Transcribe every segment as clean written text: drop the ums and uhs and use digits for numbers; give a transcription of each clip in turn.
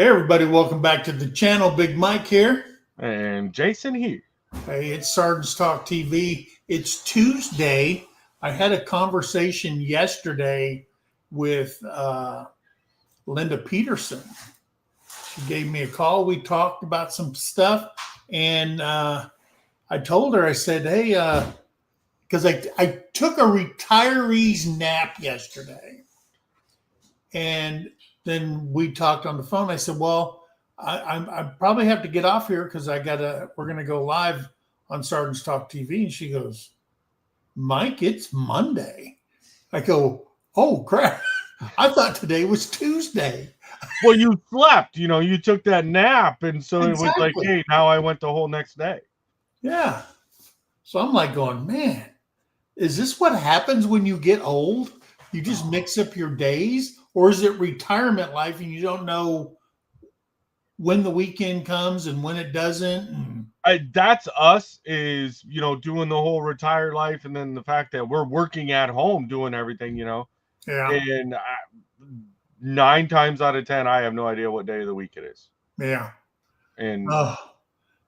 Hey everybody, welcome back to the channel. Big Mike here. And Jason here. Hey, it's Sergeant's Talk TV. It's Tuesday. I had a conversation yesterday with Linda Peterson. She gave me a call. We talked about some stuff, and I told her, I said, hey, because I took a retiree's nap yesterday, and then we talked on the phone. I said, well, I probably have to get off here because we're gonna go live on Sergeant's Talk TV. And she goes, Mike, it's Monday. I go, oh crap. I thought today was Tuesday. Well, you slept, you took that nap. And so it was like, Exactly. hey, now I went the whole next day. Yeah. So I'm like going, man, is this what happens when you get old? You just mix up your days? Or is it retirement life and you don't know when the weekend comes and when it doesn't? That's us is, doing the whole retired life. And then the fact that we're working at home doing everything, Yeah. and 9 times out of 10, I have no idea what day of the week it is. Yeah. And oh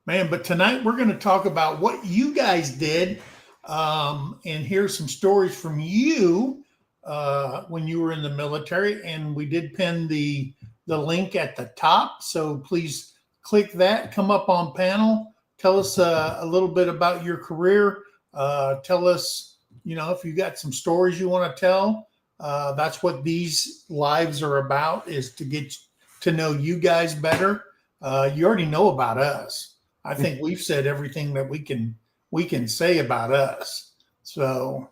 man, but tonight we're going to talk about what you guys did and hear some stories from you when you were in the military. And we did pin the link at the top, so please click that, come up on panel, tell us a little bit about your career, tell us if you got some stories you want to tell. That's what these lives are about, is to get to know you guys better. You already know about us. I think we've said everything that we can say about us. So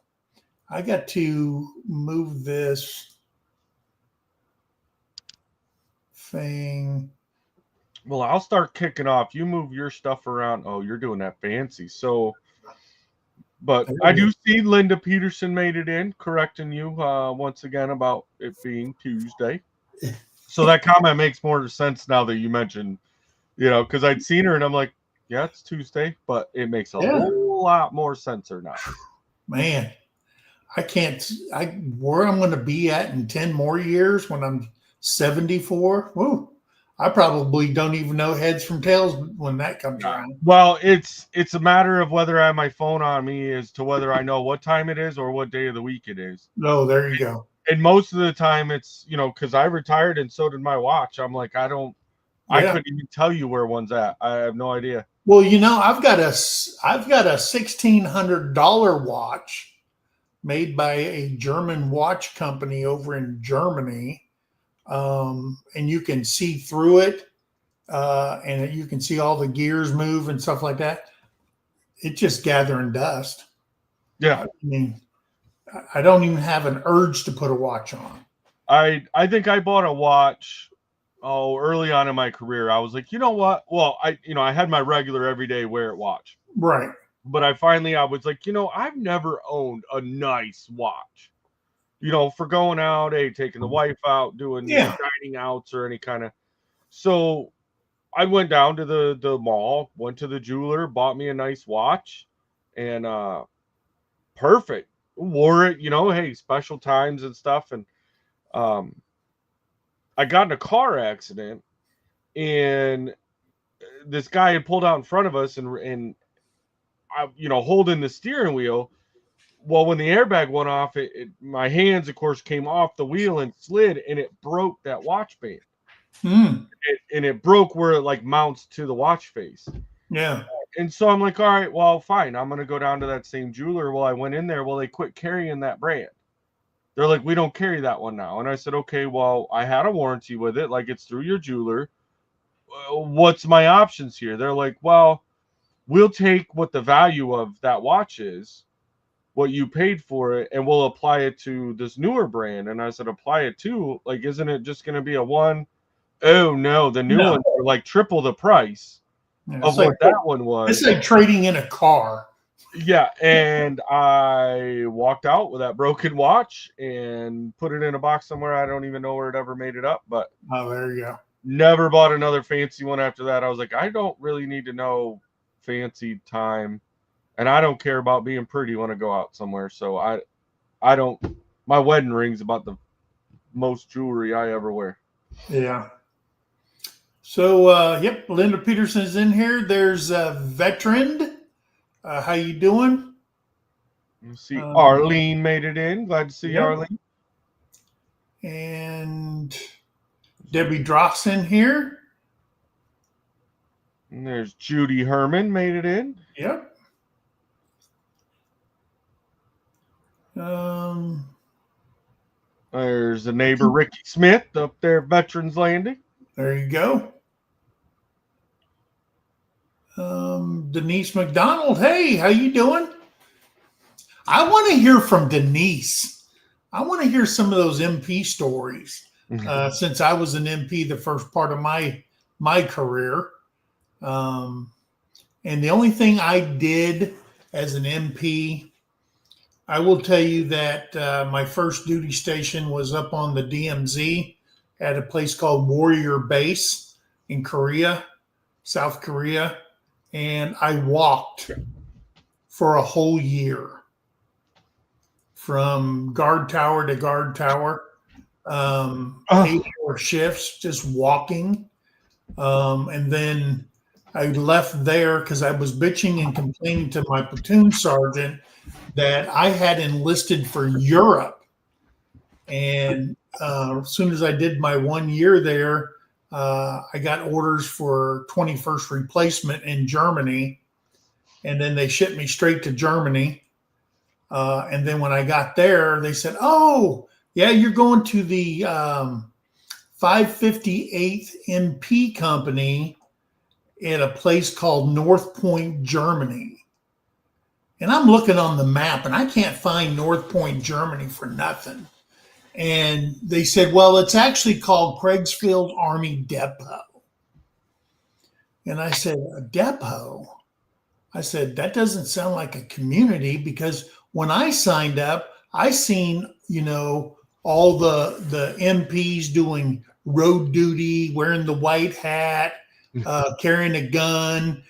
I got to move this thing. well, I'll start kicking off. You move your stuff around. Oh, you're doing that fancy. So, but I do see Linda Peterson made it in, correcting you once again about it being Tuesday. So that comment makes more sense now that you mentioned, because I'd seen her and I'm like, yeah, it's Tuesday, but it makes a whole lot more sense now. Man, where I'm going to be at in 10 more years when I'm 74. Woo, I probably don't even know heads from tails when that comes around. Well, it's a matter of whether I have my phone on me as to whether I know what time it is or what day of the week it is. Oh, there you go. And most of the time it's, because I retired and so did my watch. I'm like, I couldn't even tell you where one's at. I have no idea. Well, I've got a $1,600 watch made by a German watch company over in Germany. And you can see through it, and you can see all the gears move and stuff like that. It's just gathering dust. Yeah. I mean, I don't even have an urge to put a watch on. I think I bought a watch early on in my career. I was like, you know what? Well, I had my regular everyday wear it watch. Right. But I was like, I've never owned a nice watch. For going out, taking the wife out, doing dining outs or any kind of. So I went down to the mall, went to the jeweler, bought me a nice watch, and perfect. Wore it, hey, special times and stuff. And I got in a car accident, and this guy had pulled out in front of us, and I, holding the steering wheel. Well, when the airbag went off, my hands, of course, came off the wheel and slid, and it broke that watch band. And it broke where it like mounts to the watch face. Yeah. And so I'm like, all right, well, fine. I'm going to go down to that same jeweler. Well, I went in there. Well, they quit carrying that brand. They're like, we don't carry that one now. And I said, okay, well, I had a warranty with it. Like, it's through your jeweler. What's my options here? They're like, well, we'll take what the value of that watch is, what you paid for it, and we'll apply it to this newer brand. And I said, apply it to, like, isn't it just going to be a one? Oh no, the new ones are like triple the price of what that one was. It's like trading in a car. Yeah, and I walked out with that broken watch and put it in a box somewhere. I don't even know where it ever made it up, but there you go. Never bought another fancy one after that. I was like, I don't really need to know fancy time, and I don't care about being pretty when I go out somewhere. So I don't. My wedding ring's about the most jewelry I ever wear. Yeah. Yep, Linda Peterson's in here. There's a veteran. How you doing? Let's see. Um, Arlene made it in. Glad to see Yep. Arlene. And Debbie Dross in here. And there's Judy Herman made it in. Yep. There's the neighbor Ricky Smith up there at Veterans Landing. There you go. Denise McDonald. Hey, how you doing? I want to hear from Denise. I want to hear some of those MP stories. Since I was an MP the first part of my career. And the only thing I did as an MP, I will tell you that my first duty station was up on the DMZ at a place called Warrior Base in Korea, South Korea. And I walked for a whole year from guard tower to guard tower, 8-hour shifts, just walking. And then I left there because I was bitching and complaining to my platoon sergeant that I had enlisted for Europe. And as soon as I did my 1 year there, I got orders for 21st replacement in Germany. And then they shipped me straight to Germany. And then when I got there, they said, oh, yeah, you're going to the 558th MP company at a place called North Point, Germany. And I'm looking on the map and I can't find North Point, Germany for nothing. And they said, well, it's actually called Craigsfield Army Depot. And I said, a depot? I said, that doesn't sound like a community, because when I signed up, I seen, all the MPs doing road duty, wearing the white hat, carrying a gun,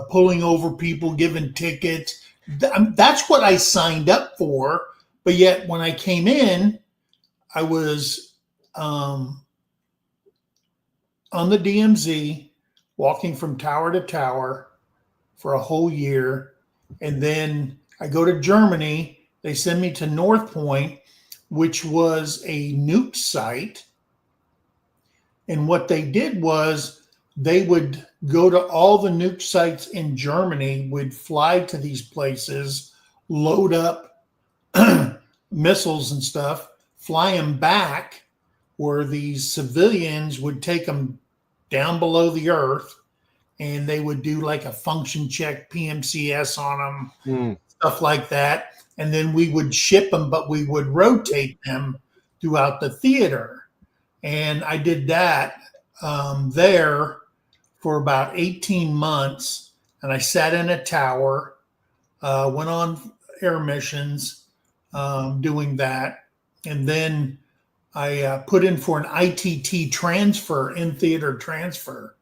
pulling over people, giving tickets. That's what I signed up for. But yet when I came in, I was on the DMZ, walking from tower to tower for a whole year. And then I go to Germany. They send me to North Point, which was a nuke site. And what they did was they would go to all the nuke sites in Germany, would fly to these places, load up missiles and stuff, fly them back, where these civilians would take them down below the earth, and they would do like a function check, PMCS on them, stuff like that. And then we would ship them, but we would rotate them throughout the theater. And I did that there for about 18 months. And I sat in a tower, went on air missions doing that. And then I put in for an ITT transfer, in-theater transfer.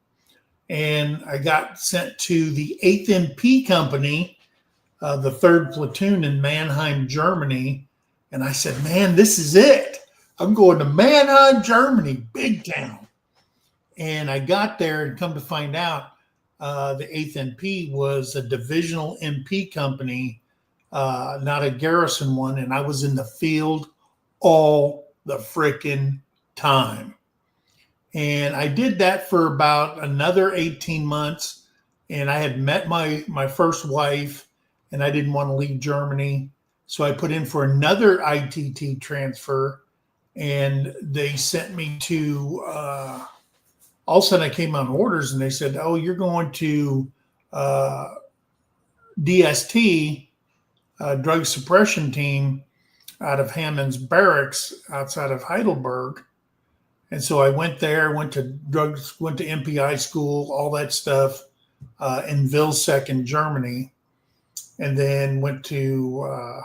And I got sent to the 8th MP company, the 3rd platoon in Mannheim, Germany. And I said, man, this is it. I'm going to Mannheim, Germany, big town. And I got there, and come to find out, the 8th MP was a divisional MP company, not a garrison one. And I was in the field all the frickin' time. And I did that for about another 18 months. And I had met my first wife, and I didn't want to leave Germany. So I put in for another ITT transfer, and they sent me to, all of a sudden I came on orders, and they said, oh, you're going to DST, drug suppression team, out of Hammond's Barracks outside of Heidelberg. And so I went there, went to MPI school, all that stuff in Vilseck in Germany. And then went to,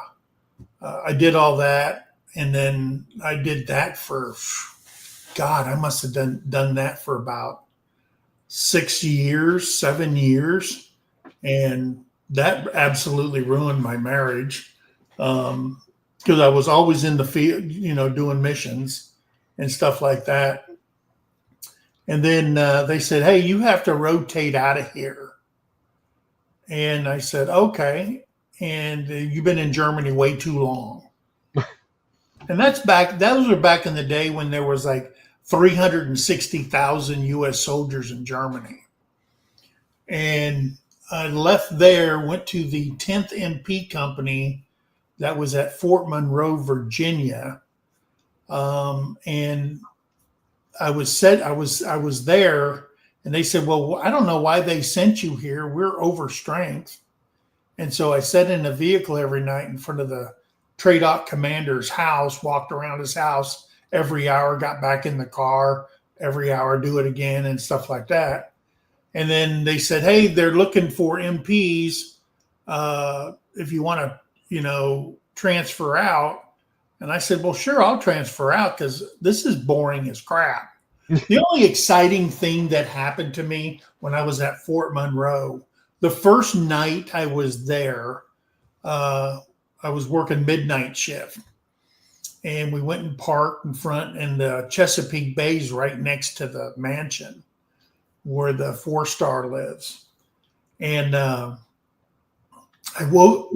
I did all that. And then I did that for, God, I must have done that for about 6 years, 7 years. And that absolutely ruined my marriage. Because I was always in the field, doing missions and stuff like that. And then they said, hey, you have to rotate out of here. And I said, okay. And you've been in Germany way too long. And those were back in the day when there was like 360,000 US soldiers in Germany. And I left there, went to the 10th MP company that was at Fort Monroe, Virginia. And I was there, and they said, well, I don't know why they sent you here. We're overstrength. And so I sat in a vehicle every night in front of the TRADOC commander's house, walked around his house every hour, got back in the car every hour, do it again and stuff like that. And then they said, hey, they're looking for MPs if you want to, transfer out. And I said, well, sure, I'll transfer out because this is boring as crap. The only exciting thing that happened to me when I was at Fort Monroe, the first night I was there, I was working midnight shift. And we went and parked in front, and the Chesapeake Bay's right next to the mansion where the 4-star lives. And I woke,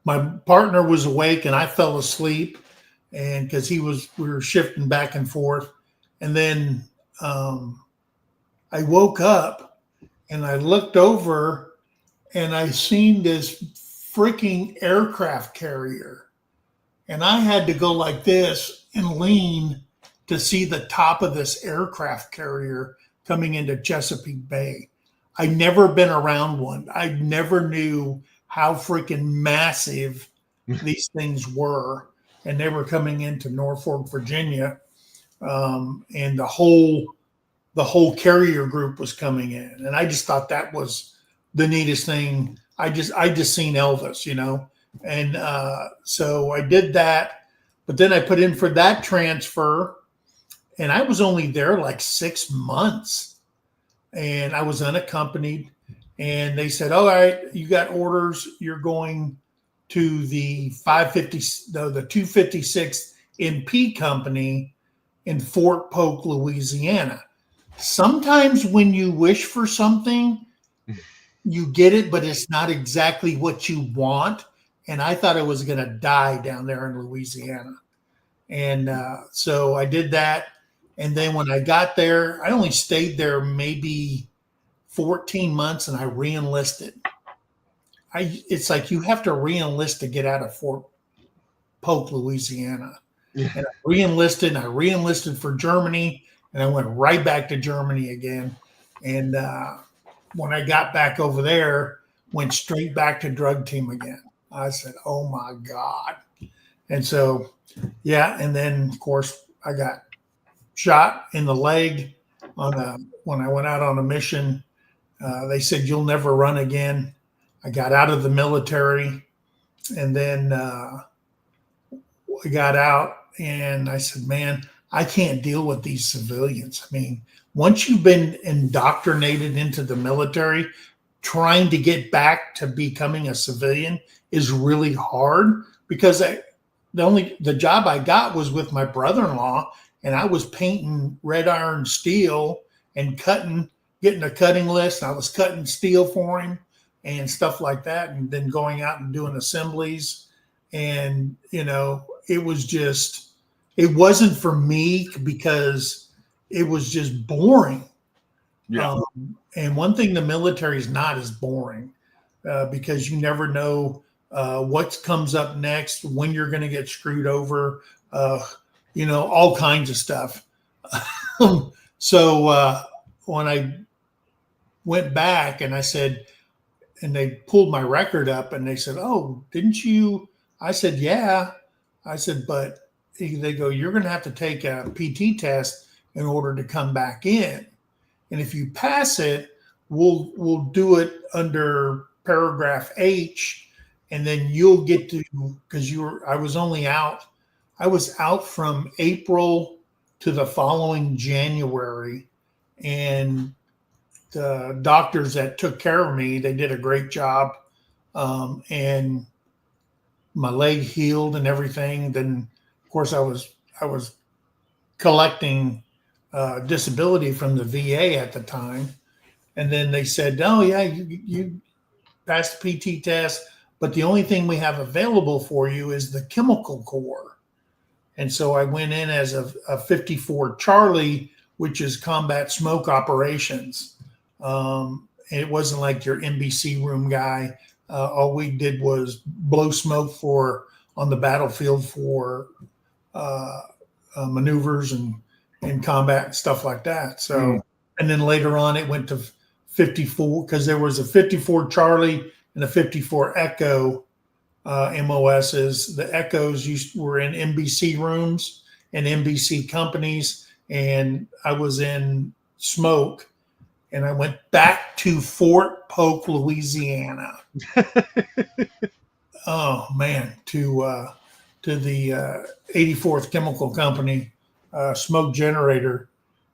my partner was awake and I fell asleep, and because we were shifting back and forth. And then I woke up and I looked over and I seen this freaking aircraft carrier. And I had to go like this and lean to see the top of this aircraft carrier coming into Chesapeake Bay. I'd never been around one. I never knew how freaking massive these things were. And they were coming into Norfolk, Virginia. And the whole carrier group was coming in. And I just thought that was the neatest thing. I just seen Elvis, And so I did that, but then I put in for that transfer, and I was only there like 6 months, and I was unaccompanied. And they said, all right, you got orders. You're going to the 256th MP company in Fort Polk, Louisiana. Sometimes when you wish for something, you get it, but it's not exactly what you want. And I thought I was going to die down there in Louisiana. And so I did that. And then when I got there, I only stayed there maybe 14 months, and I re-enlisted. It's like you have to re-enlist to get out of Fort Polk, Louisiana. Yeah. And I re-enlisted for Germany, and I went right back to Germany again. And when I got back over there, went straight back to drug team again. I said, oh my God. And so, yeah. And then of course I got shot in the leg when I went out on a mission. They said, you'll never run again. I got out of the military, and then I got out, and I said, man, I can't deal with these civilians. I mean, once you've been indoctrinated into the military, trying to get back to becoming a civilian is really hard, because the job I got was with my brother-in-law, and I was painting red iron steel and getting a cutting list. I was cutting steel for him and stuff like that, and then going out and doing assemblies. And, it wasn't for me, because it was just boring. Yeah. And one thing the military is not is boring, because you never know what comes up next, when you're going to get screwed over, all kinds of stuff. So when I went back and I said, and they pulled my record up and they said, oh, didn't you? I said, yeah. I said, but they go, you're going to have to take a PT test in order to come back in. And if you pass it, we'll do it under paragraph H, and then you'll get to, because I was out from April to the following January, and the doctors that took care of me, they did a great job, and my leg healed and everything. Then of course I was collecting disability from the VA at the time. And then they said, "Oh yeah, you passed the PT test, but the only thing we have available for you is the chemical core." And so I went in as a 54 Charlie, which is combat smoke operations. It wasn't like your NBC room guy. All we did was blow smoke for on the battlefield for maneuvers and combat stuff like that. So, and then later on, it went to 54 because there was a 54 Charlie and a 54 Echo MOSs. The Echoes were in NBC rooms and NBC companies, and I was in smoke, and I went back to Fort Polk, Louisiana. Oh man, to the 84th Chemical Company smoke generator,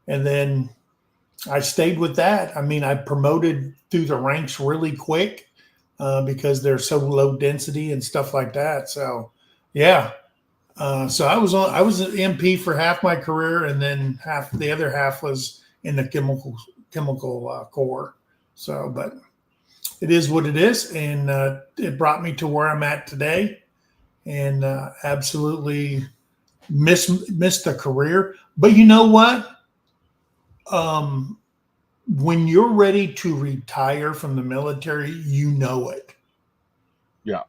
and then I stayed with that. I mean, I promoted through the ranks really quick because they're so low density and stuff like that. So, yeah. So I was an MP for half my career, and then the other half was in the chemical core. So, but it is what it is, and it brought me to where I'm at today, and absolutely miss the career. But you know what? When you're ready to retire from the military, you know it. Yeah.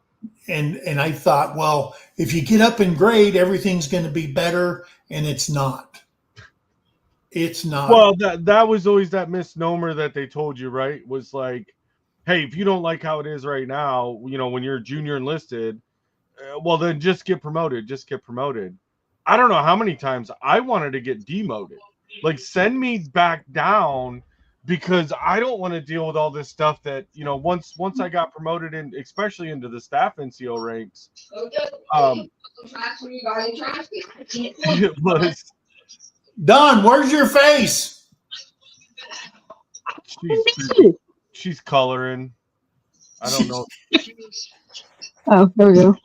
And I thought, well, if you get up in grade, everything's going to be better, and it's not. It's not. Well, that was always that misnomer that they told you, right? Was like, hey, if you don't like how it is right now, you know, when you're junior enlisted, well, then just get promoted. Just get promoted. I don't know how many times I wanted to get demoted. Like, send me back down because I don't want to deal with all this stuff that, you know, once I got promoted in, especially into the staff NCO ranks, it was Don, where's your face? she's coloring. I don't know. Oh, there we go.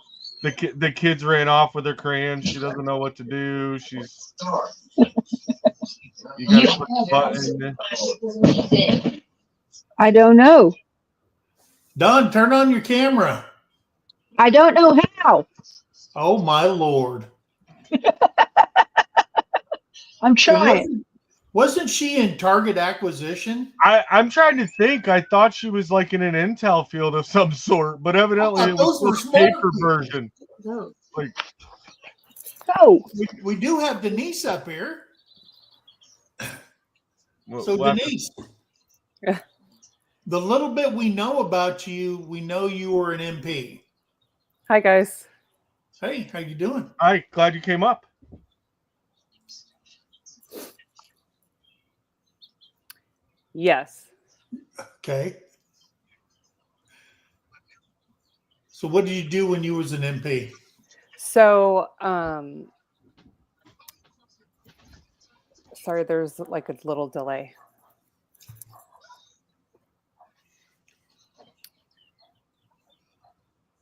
The kids ran off with their crayons. She doesn't know what to do. She's you gotta put the button. I don't know. Don, turn on your camera. I don't know how. Oh my Lord. I'm trying. Wasn't she in target acquisition? I'm trying to think. I thought she was like in an intel field of some sort, but evidently it was the paper version. Like, Oh, we do have Denise up here. So Denise, the little bit we know about you, we know you were an MP. Hi guys. Hey, how you doing? Hi, glad you came up. Yes. Okay. So what did you do when you was an MP? So, sorry, there's like a little delay.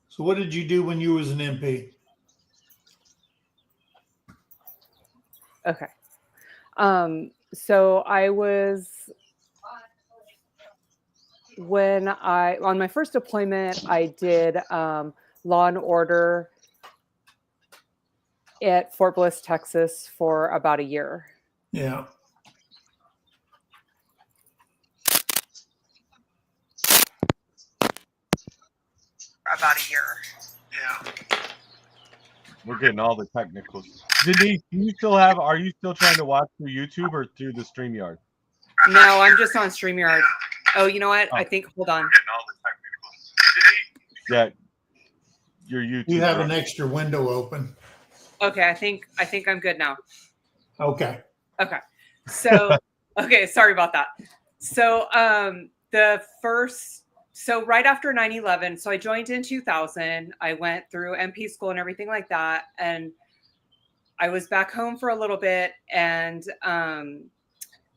So what did you do when you was an MP? Okay. So I was, on my first deployment, I did law and order at Fort Bliss, Texas for about a year. Yeah. Yeah. We're getting all the technicals. Denise, are you still trying to watch through YouTube or through the StreamYard? No, I'm just on StreamYard. Oh, you know what? I think, hold on. Yeah. Your YouTube. You have an extra window open. Okay, I think I'm good now. Okay. Okay. So, okay, sorry about that. So, so right after 9/11, so I joined in 2000. I went through MP school and everything like that. And I was back home for a little bit. And then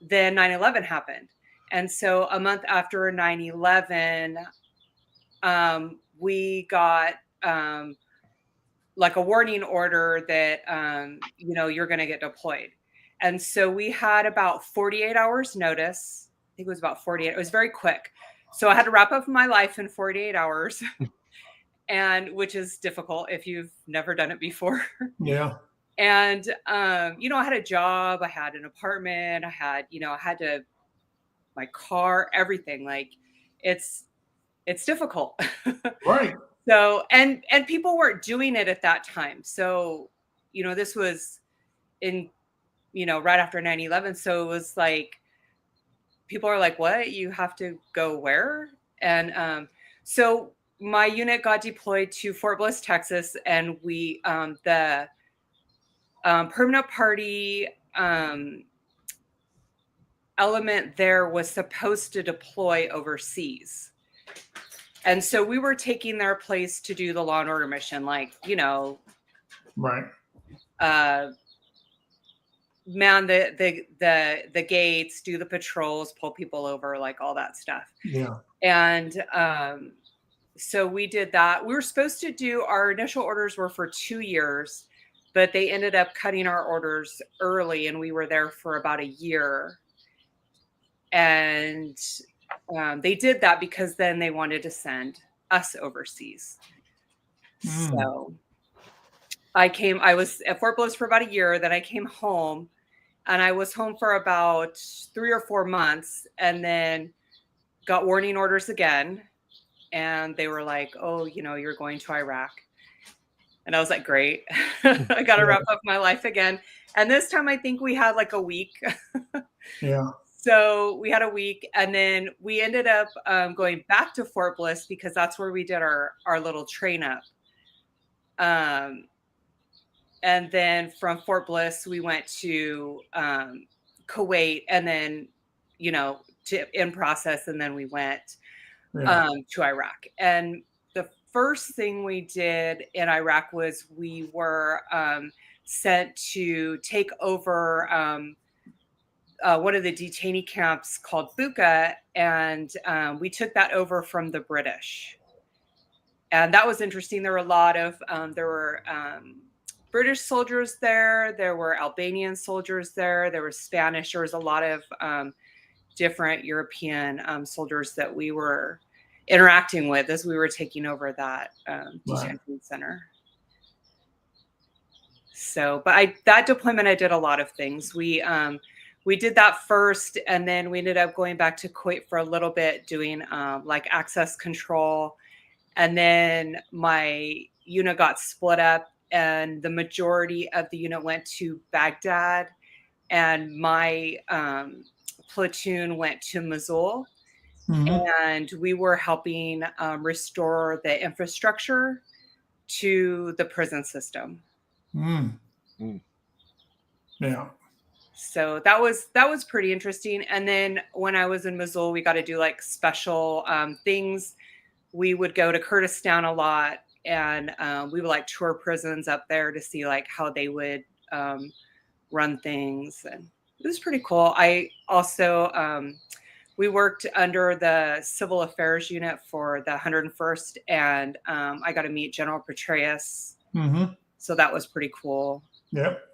9/11 happened. And so a month after 9/11, we got like a warning order that, you're going to get deployed. And so we had about 48 hours notice. I think it was about 48. It was very quick. So I had to wrap up my life in 48 hours, and which is difficult if you've never done it before. Yeah. And, you know, I had a job, I had an apartment, I had, you know, I had to, my car, everything. Like it's difficult. Right. So, and people weren't doing it at that time. So, you know, this was in, you know, right after 9/11. So it was like, people are like, what? You have to go where? And so my unit got deployed to Fort Bliss, Texas, and we, the permanent party element there was supposed to deploy overseas. And so we were taking their place to do the law and order mission, like, you know, Right. man the gates, do the patrols, pull people over, like all that stuff. Yeah. And so we did that. We were supposed to do, our initial orders were for 2 years, but they ended up cutting our orders early, and we were there for about a year. And they did that because then they wanted to send us overseas. So I was at Fort Bliss for about a year. Then I came home, and I was home for about 3 or 4 months, and then got warning orders again. And they were like, oh, you know, you're going to Iraq. And I was like, great. I got to wrap up my life again. And this time I think we had like a week. Yeah. So we had a week, and then we ended up going back to Fort Bliss because that's where we did our little train up. And then from Fort Bliss, we went to Kuwait, and then, you know, in process. And then we went to Iraq. And the first thing we did in Iraq was we were sent to take over one of the detainee camps called Buka, and we took that over from the British. And that was interesting. There were a lot of British soldiers there. There were Albanian soldiers there. There was Spanish. There was a lot of different European soldiers that we were interacting with as we were taking over that detention center. So, but that deployment, I did a lot of things. We did that first, and then we ended up going back to Kuwait for a little bit, doing like access control. And then my unit got split up, and the majority of the unit went to Baghdad, and my platoon went to Mosul. And we were helping restore the infrastructure to the prison system. Yeah. So that was pretty interesting. And then when I was in Mosul, we got to do like special things. We would go to Kurdistan a lot, and we would like tour prisons up there to see like how they would run things. And it was pretty cool. I also, we worked under the civil affairs unit for the 101st, and I got to meet General Petraeus. So that was pretty cool. Yep.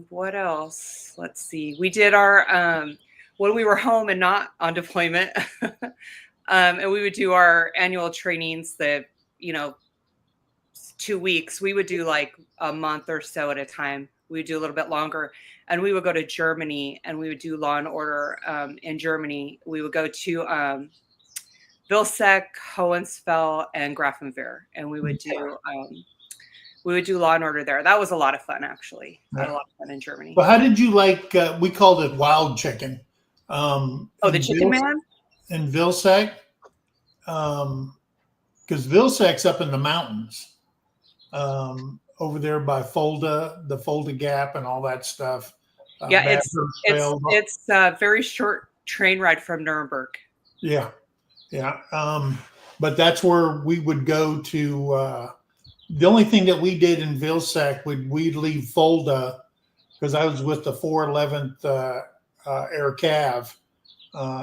What else? Let's see. We did our, when we were home and not on deployment, and we would do our annual trainings that, you know, 2 weeks. We would do like a month or so at a time. We would do a little bit longer, and we would go to Germany, and we would do law and order in Germany. We would go to Vilseck, Hohensfeld, and Grafenwehr, and we would do law and order there. That was a lot of fun, actually. I had a lot of fun in Germany. Well, how did you like? We called it wild chicken. The Chicken Man in Vilseck, because Vilseck's up in the mountains, over there by the Fulda Gap and all that stuff. Yeah, it's a very short train ride from Nuremberg. Yeah. But that's where we would go to. The only thing that we did in Vilseck, we'd leave Fulda, because I was with the 411th Air Cav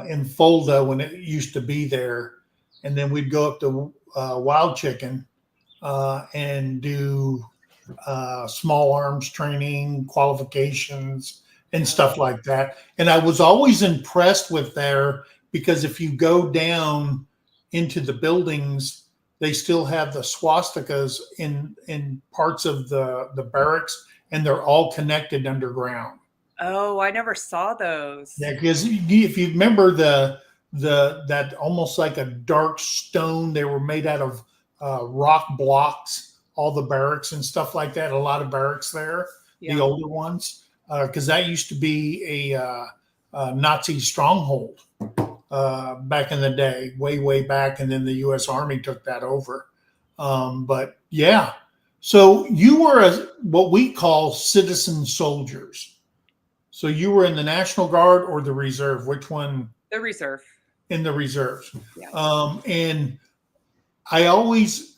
in Fulda when it used to be there, and then we'd go up to Wild Chicken and do small arms training qualifications and stuff like that. And I was always impressed with there because if you go down into the buildings, they still have the swastikas in parts of the barracks, and they're all connected underground. Oh, I never saw those. Yeah, because if you remember that almost like a dark stone, they were made out of rock blocks, all the barracks and stuff like that. A lot of barracks there, Yeah. the older ones, because that used to be a Nazi stronghold back in the day, way back, and then the U.S. Army took that over. But yeah, so you were what we call citizen soldiers. So you were in the National Guard or the Reserve? Which one? The Reserve. In the reserves. Yeah. And I always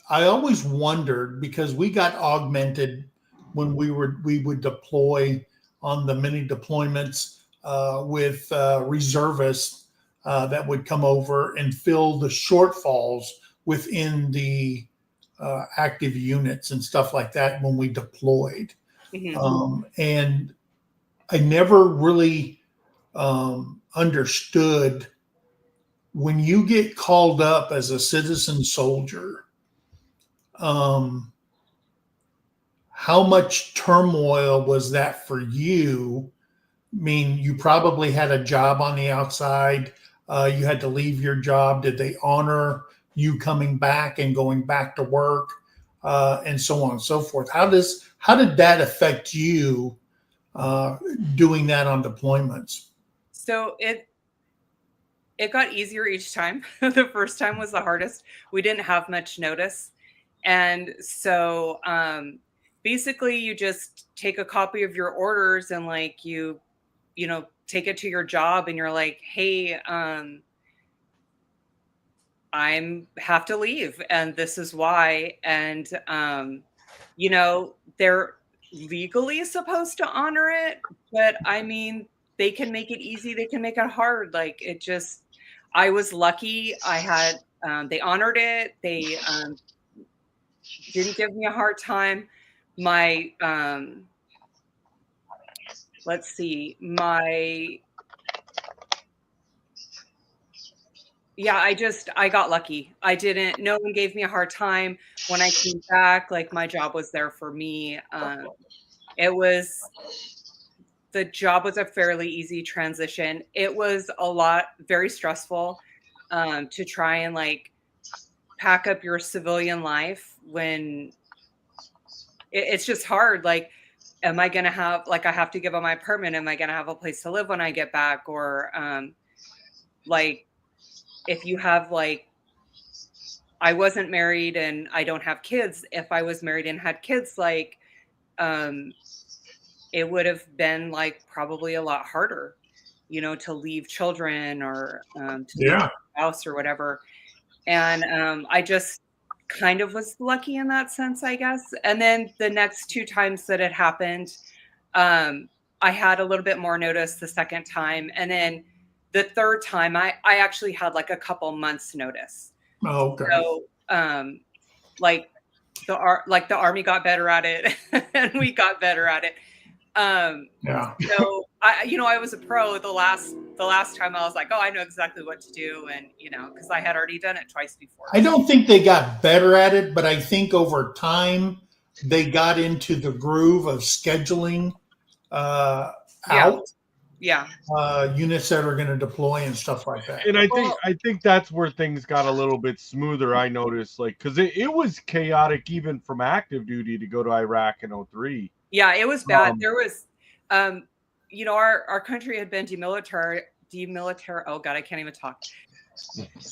wondered, because we got augmented when we would deploy on the mini deployments with reservists that would come over and fill the shortfalls within the active units and stuff like that when we deployed. Mm-hmm. And I never really understood, when you get called up as a citizen soldier, how much turmoil was that for you? I mean, you probably had a job on the outside. You had to leave your job. Did they honor you coming back and going back to work, and so on and so forth? How did that affect you doing that on deployments? So it got easier each time. The first time was the hardest. We didn't have much notice. And so basically you just take a copy of your orders and like you take it to your job and you're like, hey, I have to leave and this is why. And, they're legally supposed to honor it, but I mean, they can make it easy. They can make it hard. Like I was lucky. I had, they honored it. They didn't give me a hard time. My, let's see, I got lucky. No one gave me a hard time when I came back. Like my job was there for me. The job was a fairly easy transition. It was very stressful to try and like pack up your civilian life when it's just hard. Like, am I going to have, like, I have to give up my apartment. Am I going to have a place to live when I get back? Or like, if you have like, I wasn't married and I don't have kids. If I was married and had kids, like, it would have been like probably a lot harder, to leave children or to leave the house or whatever. And I just kind of was lucky in that sense, I guess. And then the next 2 times that it happened, I had a little bit more notice the second time. And then the third time I actually had like a couple months notice. Oh, okay. So like the Army got better at it and we got better at it. So I was a pro the last time. I was like, oh, I know exactly what to do. And, because I had already done it twice before. I don't think they got better at it, but I think over time they got into the groove of scheduling out units that are going to deploy and stuff like that. And I think that's where things got a little bit smoother. I noticed, like, because it was chaotic even from active duty to go to Iraq in 2003. Yeah, it was bad. There was, our country had been demilitarized. Oh God, I can't even talk.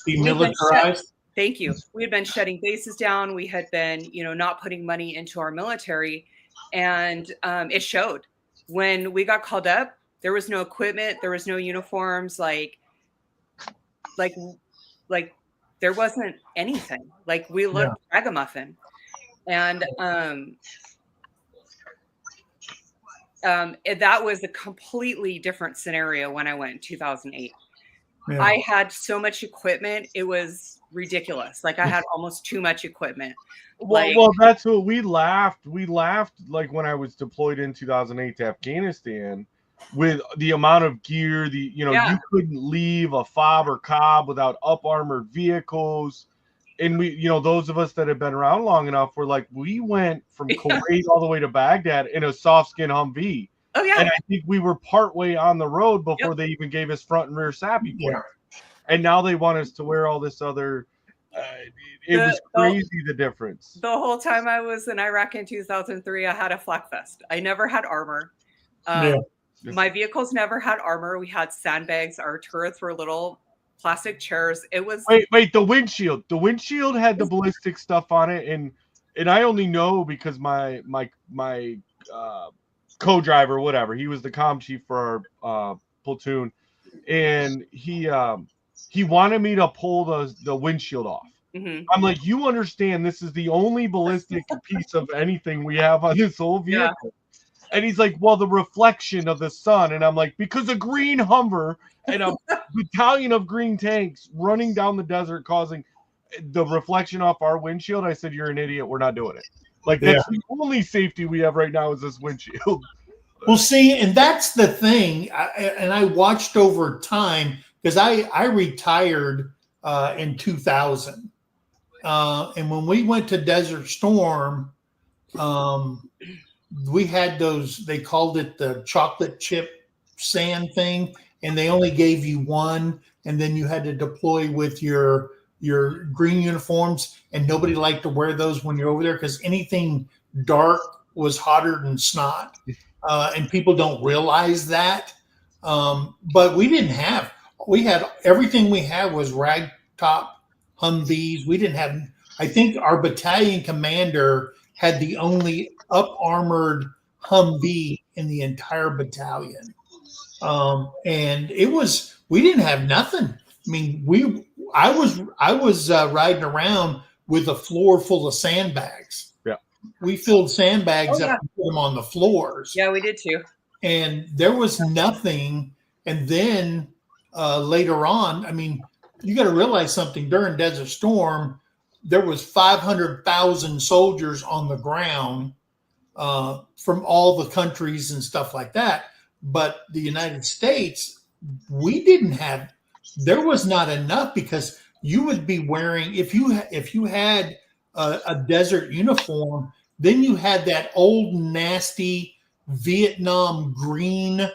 Demilitarized. Thank you. We had been shutting bases down. We had been, not putting money into our military, and it showed. When we got called up, there was no equipment, there was no uniforms, like there wasn't anything. Like we looked ragamuffin, and that was a completely different scenario when I went in 2008. Yeah. I had so much equipment. It was ridiculous. Like I had almost too much equipment. Like, Well, that's what we laughed. We laughed like when I was deployed in 2008 to Afghanistan with the amount of gear, Yeah. you couldn't leave a fob or cob without up armored vehicles. And we, those of us that have been around long enough were like, we went from Kuwait all the way to Baghdad in a soft skin Humvee. oh yeah. And I think we were partway on the road before they even gave us front and rear SAPI plates. And now they want us to wear all this other. It was crazy, the difference. The whole time I was in Iraq in 2003, I had a flak vest. I never had armor. My vehicles never had armor. We had sandbags. Our turrets were little plastic chairs. It was wait. The windshield. The windshield had the ballistic stuff on it, and I only know because my co-driver, whatever, he was the comm chief for our platoon, and he wanted me to pull the windshield off. Mm-hmm. I'm like, you understand this is the only ballistic piece of anything we have on this whole vehicle. Yeah. And he's like, well, the reflection of the sun. And I'm like, because a green Hummer and a battalion of green tanks running down the desert causing the reflection off our windshield. I said, you're an idiot. We're not doing it. Like, that's the only safety we have right now is this windshield. Well, see, and that's the thing. I watched over time because I retired in 2000. And when we went to Desert Storm, we had those, they called it the chocolate chip sand thing, and they only gave you one, and then you had to deploy with your green uniforms, and nobody liked to wear those when you're over there because anything dark was hotter than snot. And people don't realize that. But we had everything we had was ragtop Humvees. We didn't have, I think our battalion commander had the only up armored Humvee in the entire battalion. And we didn't have nothing. I mean, I was riding around with a floor full of sandbags. Yeah. We filled sandbags up and put them on the floors. Yeah, we did too. And there was nothing. And then later on, I mean, you got to realize something. During Desert Storm, there was 500,000 soldiers on the ground from all the countries and stuff like that. But the United States, there was not enough because you would be wearing, if you had a desert uniform, then you had that old nasty Vietnam green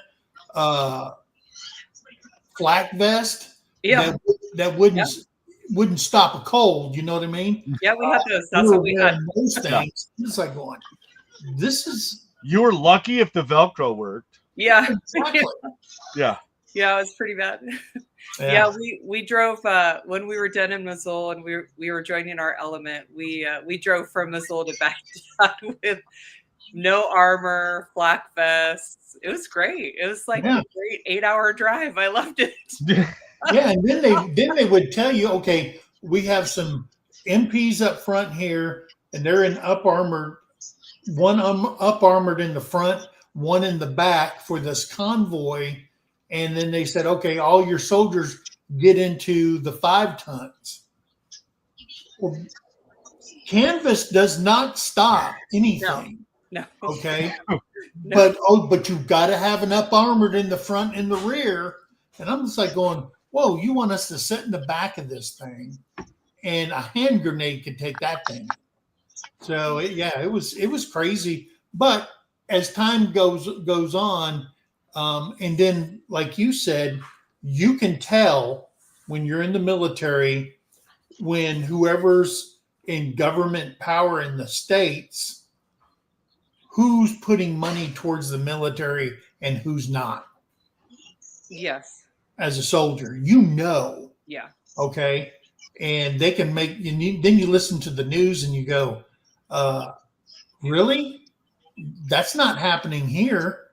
flak vest. Yeah. That wouldn't stop a cold. You know what I mean? Yeah, we had those. That's what we had. Those things. It's like going, you were lucky if the Velcro worked. Yeah. Exactly. Yeah. Yeah, it was pretty bad. Yeah, we drove when we were done in Mosul and we were joining our element. We drove from Mosul to Baghdad with no armor, flak vests. It was great. It was like a great 8-hour drive. I loved it. Yeah, and then they would tell you, okay, we have some MPs up front here, and they're in up armored, one up armored in the front, one in the back for this convoy. And then they said, okay, all your soldiers get into the 5 tons. Well, canvas does not stop anything. No. Okay. No. But you've got to have an up armored in the front and the rear. And I'm just like going, whoa, you want us to sit in the back of this thing, and a hand grenade could take that thing. So it was crazy. But as time goes on, and then like you said, you can tell when you're in the military, when whoever's in government power in the States, who's putting money towards the military and who's not. Yes. As a soldier, you know. Yeah. Okay. And they can make you. Then you listen to the news and you go, really? That's not happening here.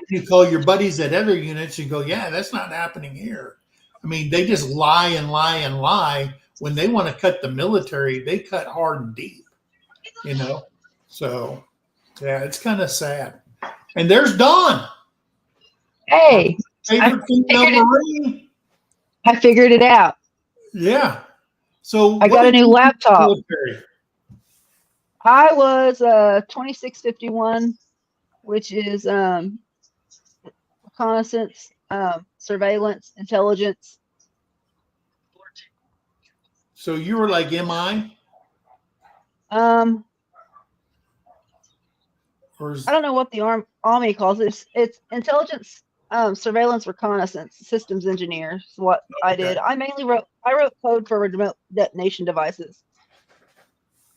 You call your buddies at other units and go, yeah, that's not happening here. I mean, they just lie and lie and lie. When they want to cut the military, they cut hard and deep, you know? So, yeah, it's kind of sad. And there's Dawn. Hey. Favorite female Marine. I figured it out. Yeah. So I got a new laptop. military? I was 2651, which is reconnaissance, surveillance, intelligence. So you were like MI, Um, or is, I don't know what the Army calls it. It's intelligence, surveillance, reconnaissance, systems engineer. Is what I did. I wrote code for remote detonation devices,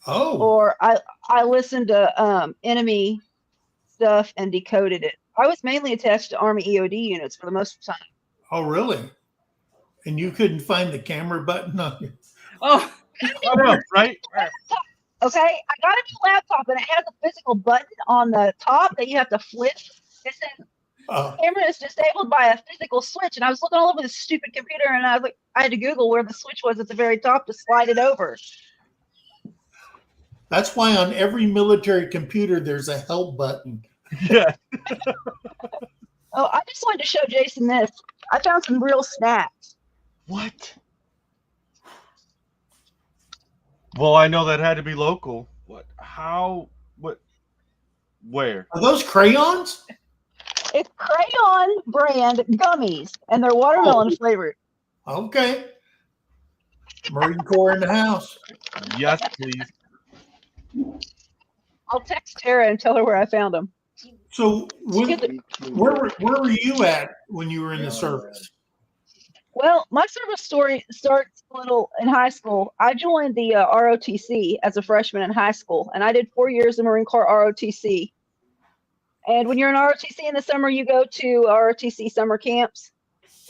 oh, or I listened to enemy stuff and decoded it. I was mainly attached to Army EOD units for the most of the time. oh, really? And you couldn't find the camera button on your, Oh, I know, right? Okay, I got a new laptop and it has a physical button on the top that you have to flip. It says camera is disabled by a physical switch, and I was looking all over this stupid computer, and I was like, I had to Google where the switch was at the very top to slide it over. that's why on every military computer there's a help button. Yeah. Oh, I just wanted to show Jason this. I found some real snacks. What? Well, I know that had to be local. What? How? What? Where? Are those crayons? It's Crayon brand gummies, and they're watermelon flavored. Okay. Marine Corps in the house. Yes, please. I'll text Tara and tell her where I found them. So where were you at when you were in the service? Well, my service story starts a little in high school. I joined the ROTC as a freshman in high school, and I did 4 years of Marine Corps ROTC. And when you're in ROTC in the summer, you go to ROTC summer camps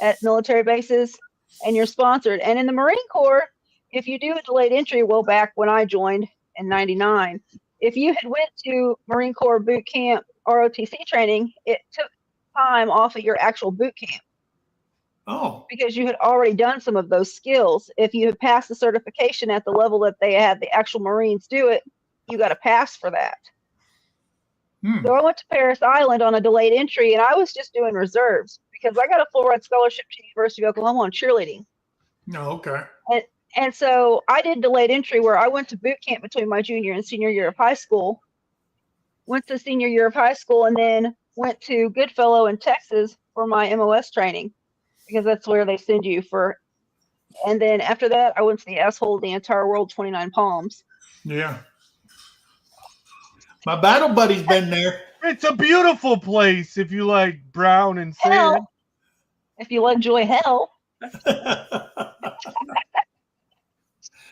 at military bases, and you're sponsored. And in the Marine Corps, if you do a delayed entry, well, back when I joined in '99, if you had went to Marine Corps boot camp ROTC training, it took time off of your actual boot camp, Oh, because you had already done some of those skills. If you had passed the certification at the level that they had the actual Marines do it, you got a pass for that. So I went to Paris Island on a delayed entry, and I was just doing reserves because I got a full ride scholarship to the University of Oklahoma on cheerleading. no, okay. And so I did delayed entry where I went to boot camp between my junior and senior year of high school, went to senior year of high school, and then went to Goodfellow in Texas for my MOS training, because that's where they send you for. And then after that, I went to the asshole of the entire world, 29 Palms. Yeah. My battle buddy's been there. It's a beautiful place if you like brown and sand. Hell, if you enjoy hell.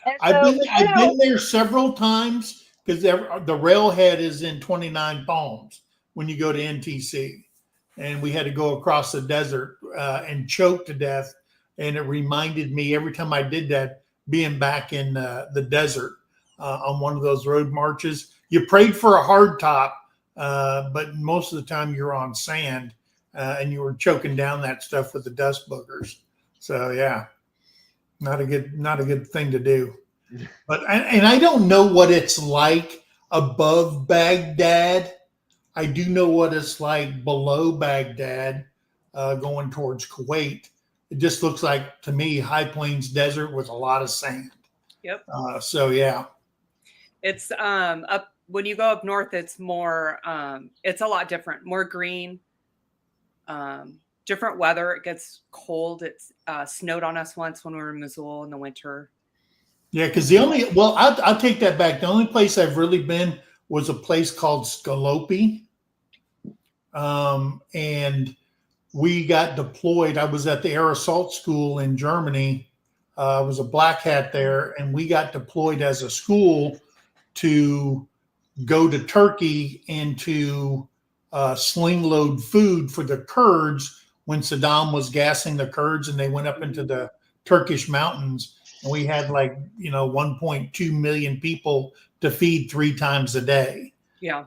And I've so, been there several times because the railhead is in 29 Palms when you go to NTC, and we had to go across the desert and choke to death. And it reminded me every time I did that, being back in the desert on one of those road marches. You prayed for a hard top, but most of the time you're on sand, and you were choking down that stuff with the dust boogers. So yeah, not a good thing to do. But and I don't know what it's like above Baghdad. I do know what it's like below Baghdad, going towards Kuwait. It just looks like to me high plains desert with a lot of sand. Yep. So yeah, it's up when you go up north. It's more. It's a lot different. More green. Different weather. It gets cold. It's snowed on us once when we were in Missoula in the winter. Yeah, because I'll take that back. The only place I've really been was a place called Scalopi. And we got deployed. I was at the Air Assault School in Germany. I was a black hat there, and we got deployed as a school to go to Turkey and to sling load food for the Kurds when Saddam was gassing the Kurds and they went up into the Turkish mountains. And we had 1.2 million people to feed 3 times a day. Yeah.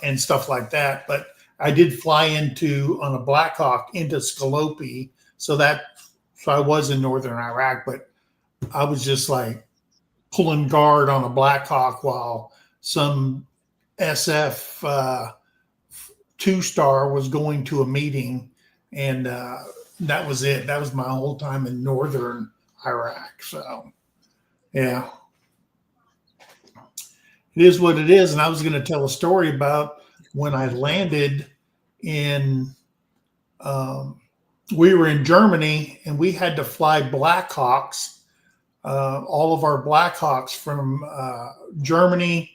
And stuff like that. But I did fly on a Black Hawk into Scalopi. So I was in northern Iraq, but I was just like pulling guard on a Black Hawk while some SF 2-star was going to a meeting, and that was it. That was my whole time in northern Iraq. So, yeah, it is what it is. And I was going to tell a story about when I landed in. We were in Germany, and we had to fly Blackhawks. All of our Blackhawks from Germany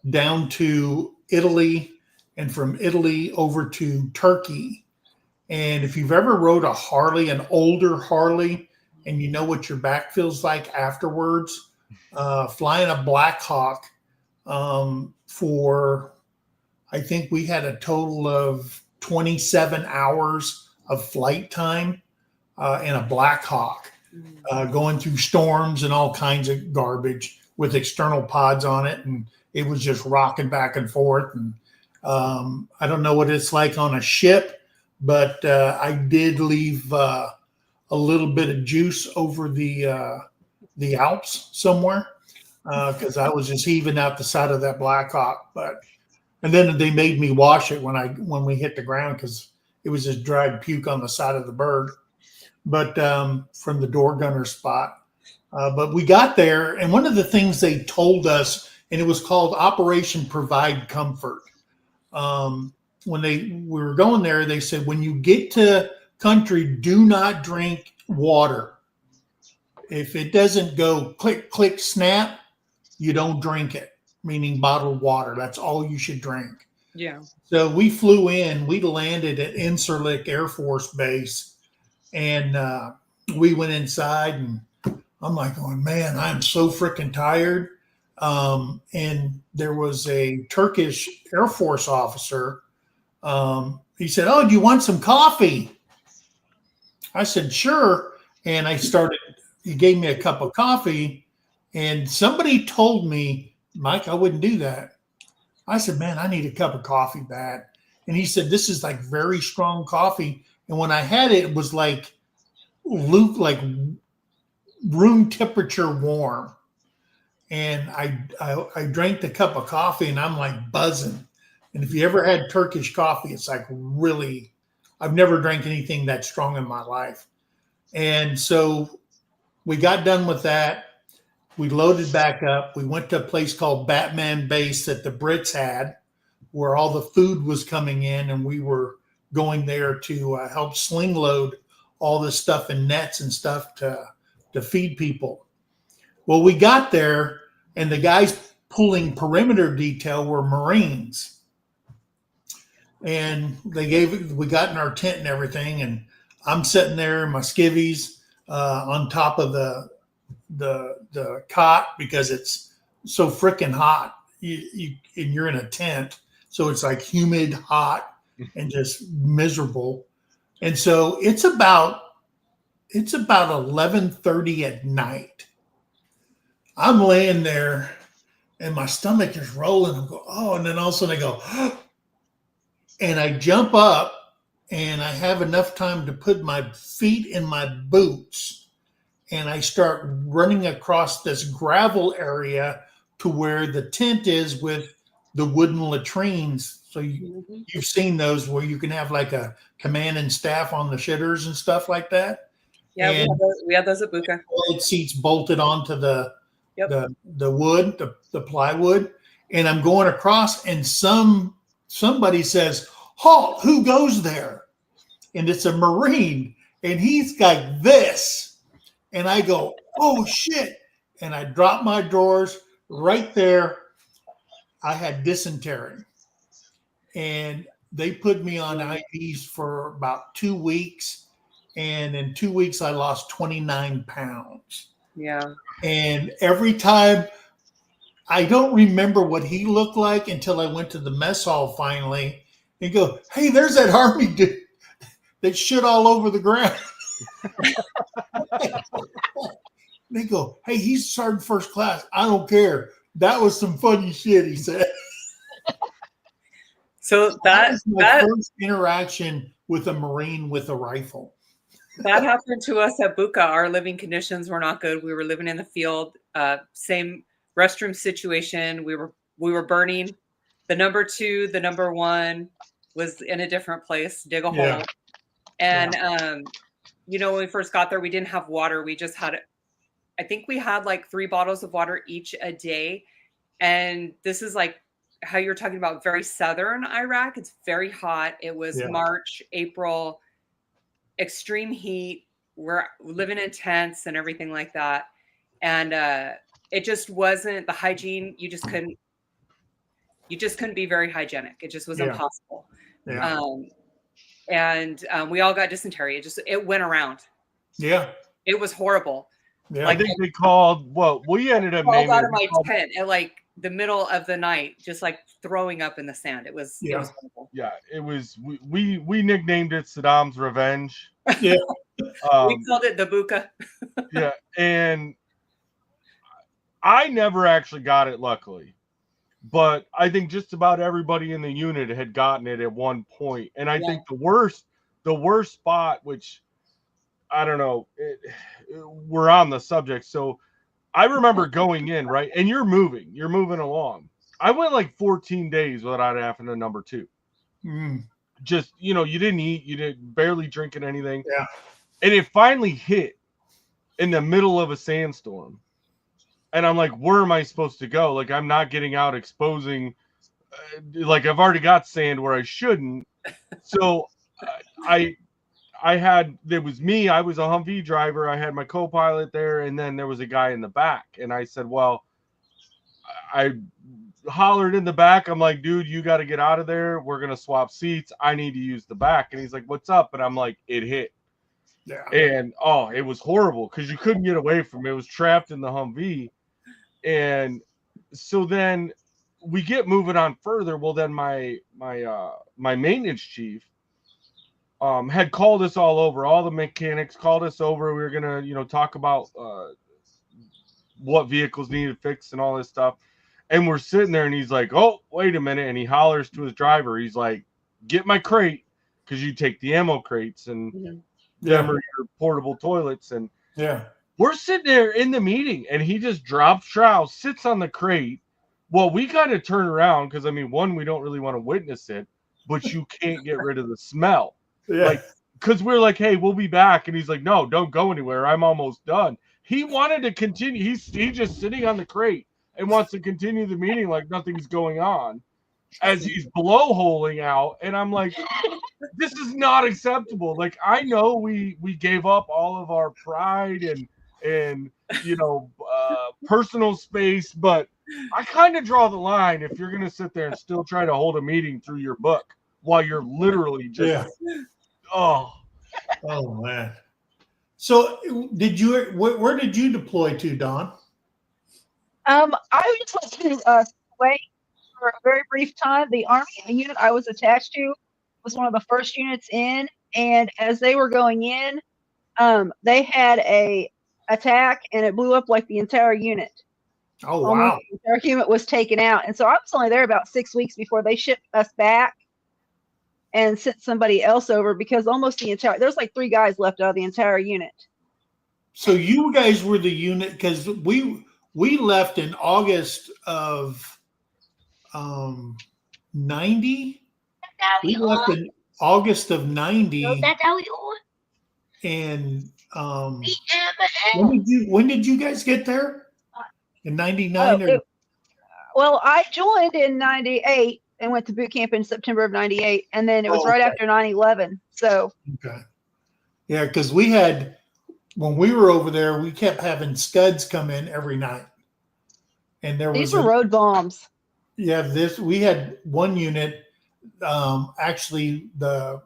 down to Italy, and from Italy over to Turkey. And if you've ever rode a Harley, an older Harley, and you know what your back feels like afterwards, flying a Blackhawk for, I think we had a total of 27 hours of flight time in a Blackhawk, going through storms and all kinds of garbage with external pods on it. And it was just rocking back and forth. And I don't know what it's like on a ship, but I did leave a little bit of juice over the Alps somewhere because I was just heaving out the side of that Blackhawk. And then they made me wash it when we hit the ground because it was just dried puke on the side of the bird, but from the door gunner spot. But we got there, and one of the things they told us, and it was called Operation Provide Comfort. When we were going there, they said, when you get to country, do not drink water. If it doesn't go click, click, snap, you don't drink it, meaning bottled water. That's all you should drink. Yeah. So we flew in, we landed at Incirlik Air Force Base, and we went inside, and I'm like, going, man, I'm so freaking tired. And there was a Turkish Air Force officer. He said, oh, do you want some coffee? I said, sure. And he gave me a cup of coffee, and somebody told me, Mike, I wouldn't do that. I said, man, I need a cup of coffee bad. And he said, this is like very strong coffee. And when I had it, it was like room temperature warm. And I drank the cup of coffee, and I'm like buzzing. And if you ever had Turkish coffee, it's like really, I've never drank anything that strong in my life. And so we got done with that. We loaded back up. We went to a place called Batman Base that the Brits had, where all the food was coming in, and we were going there to help sling load all this stuff in nets and stuff to feed people. Well, we got there, and the guys pulling perimeter detail were Marines. And we got in our tent and everything, and I'm sitting there in my skivvies on top of the cot because it's so freaking hot. And you're in a tent, so it's like humid, hot, and just miserable. And so it's about 11:30 at night. I'm laying there, and my stomach is rolling. I go, oh, and then all of a sudden I go, and I jump up, and I have enough time to put my feet in my boots, and I start running across this gravel area to where the tent is with the wooden latrines. So you've seen those where you can have like a command and staff on the shitters and stuff like that. Yeah, we had those at Buka. Toilet seats bolted onto the wood, the plywood, and I'm going across, and somebody says, "Halt! Who goes there?" And it's a Marine, and he's like this, and I go, "Oh shit!" And I drop my drawers right there. I had dysentery, and they put me on IVs for about 2 weeks, and in 2 weeks I lost 29 pounds. Yeah. And every time, I don't remember what he looked like until I went to the mess hall finally and go, "Hey, there's that Army dude that shit all over the ground." They go, "Hey, he's Sergeant First Class. I don't care. That was some funny shit," he said. So that was my first interaction with a Marine with a rifle. That happened to us at Buka. Our living conditions were not good. We were living in the field. Same restroom situation. We were burning. The number 2, the number 1 was in a different place. Dig a hole. And when we first got there, we didn't have water. We just had, I think we had like 3 bottles of water each a day. And this is like how you're talking about very southern Iraq. It's very hot. It was March, April, extreme heat. We're living in tents and everything like that. And it just wasn't the hygiene. You just couldn't be very hygienic. It just was impossible. Yeah. We all got dysentery. It went around. Yeah. It was horrible. Yeah. I think they called we ended up crawled naming out of my tent at like the middle of the night, just like throwing up in the sand. It was horrible. Yeah, it was. We nicknamed it Saddam's Revenge. Yeah. We called it the Buka. Yeah, and I never actually got it, luckily. But I think just about everybody in the unit had gotten it at one point. And I think the worst spot, which I don't know, we're on the subject. So I remember going in, right? And you're moving along. I went like 14 days without having a number 2. Just, you didn't eat, you didn't barely drinking anything. Yeah. And it finally hit in the middle of a sandstorm. And I'm like, where am I supposed to go? Like, I'm not getting out exposing, like I've already got sand where I shouldn't. So there was me, I was a Humvee driver. I had my co-pilot there. And then there was a guy in the back. And I said, well, I hollered in the back. I'm like, dude, you got to get out of there. We're going to swap seats. I need to use the back. And he's like, what's up? And I'm like, it hit. Yeah. And it was horrible because you couldn't get away from it. It was trapped in the Humvee. And so then we get moving on further. Well, then my maintenance chief had called us all over. All the mechanics called us over. We were gonna, talk about what vehicles needed fixed and all this stuff. And we're sitting there, and he's like, "Oh, wait a minute!" And he hollers to his driver. He's like, "Get my crate, because you take the ammo crates and them are your portable toilets." And we're sitting there in the meeting, and he just drops trow, sits on the crate. Well, we got to turn around because, one, we don't really want to witness it, but you can't get rid of the smell. Like, because we're like, hey, we'll be back. And he's like, no, don't go anywhere. I'm almost done. He wanted to continue. He's just sitting on the crate and wants to continue the meeting like nothing's going on as he's blowholing out. And I'm like, this is not acceptable. Like, I know we gave up all of our pride and personal space, but I kind of draw the line if you're going to sit there and still try to hold a meeting through your book while you're literally just, oh man. So where did you deploy to, Don? I just went to Kuwait for a very brief time. The Army unit I was attached to was one of the first units in, and as they were going in, they had a attack, and it blew up like the entire unit. Oh, wow. The entire unit was taken out. And so I was only there about 6 weeks before they shipped us back and sent somebody else over, because almost there's like 3 guys left out of the entire unit. So you guys were the unit, because we left in August of 90. We left in August of 90. And when did you guys get there? In 99? Well, I joined in 98 and went to boot camp in September of 98, and then it was right after 9/11. So okay, yeah, because when we were over there, we kept having Scuds come in every night, and these were road bombs. Yeah, we had one unit, actually the